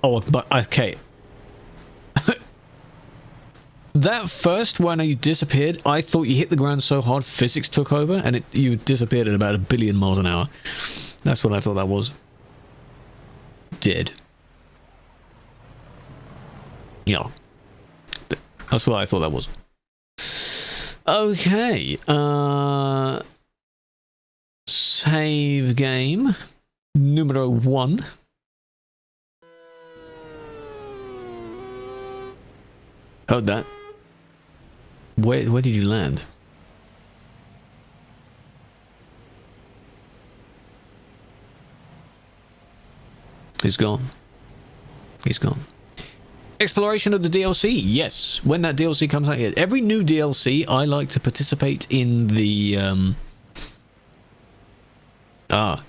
but okay. That first when you disappeared, I thought you hit the ground so hard physics took over and you disappeared at about 1 billion miles an hour. That's what I thought that was. Dead. Yeah. That's what I thought that was. Okay. Save game. Numero 1. Heard that. Where did you land? He's gone. He's gone. Exploration of the DLC? Yes. When that DLC comes out, every new DLC, I like to participate in the I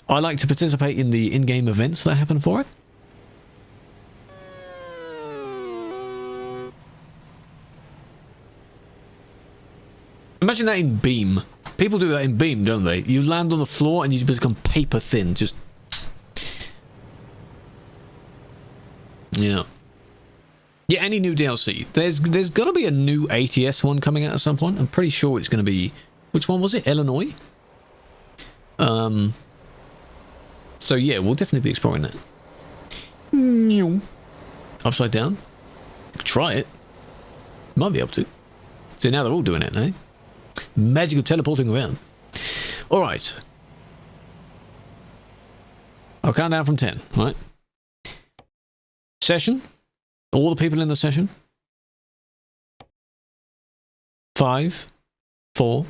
like to participate in the in-game events that happen for it. Imagine that in Beam. People do that in Beam, don't they? You land on the floor and you become paper thin. Just... Yeah. Yeah, any new DLC. There's got to be a new ATS one coming out at some point. I'm pretty sure it's going to be... Which one was it? Illinois? So yeah, we'll definitely be exploring that. Upside down? Try it. Might be able to. See, now they're all doing it, eh? Magic of teleporting around. Alright. I'll count down from 10, right? Session. All the people in the session. 5, 4,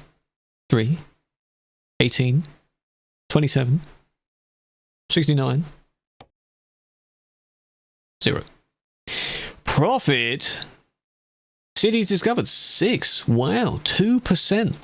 3, 18, 27, 69, 0. Profit. Cities discovered 6. Wow, 2%.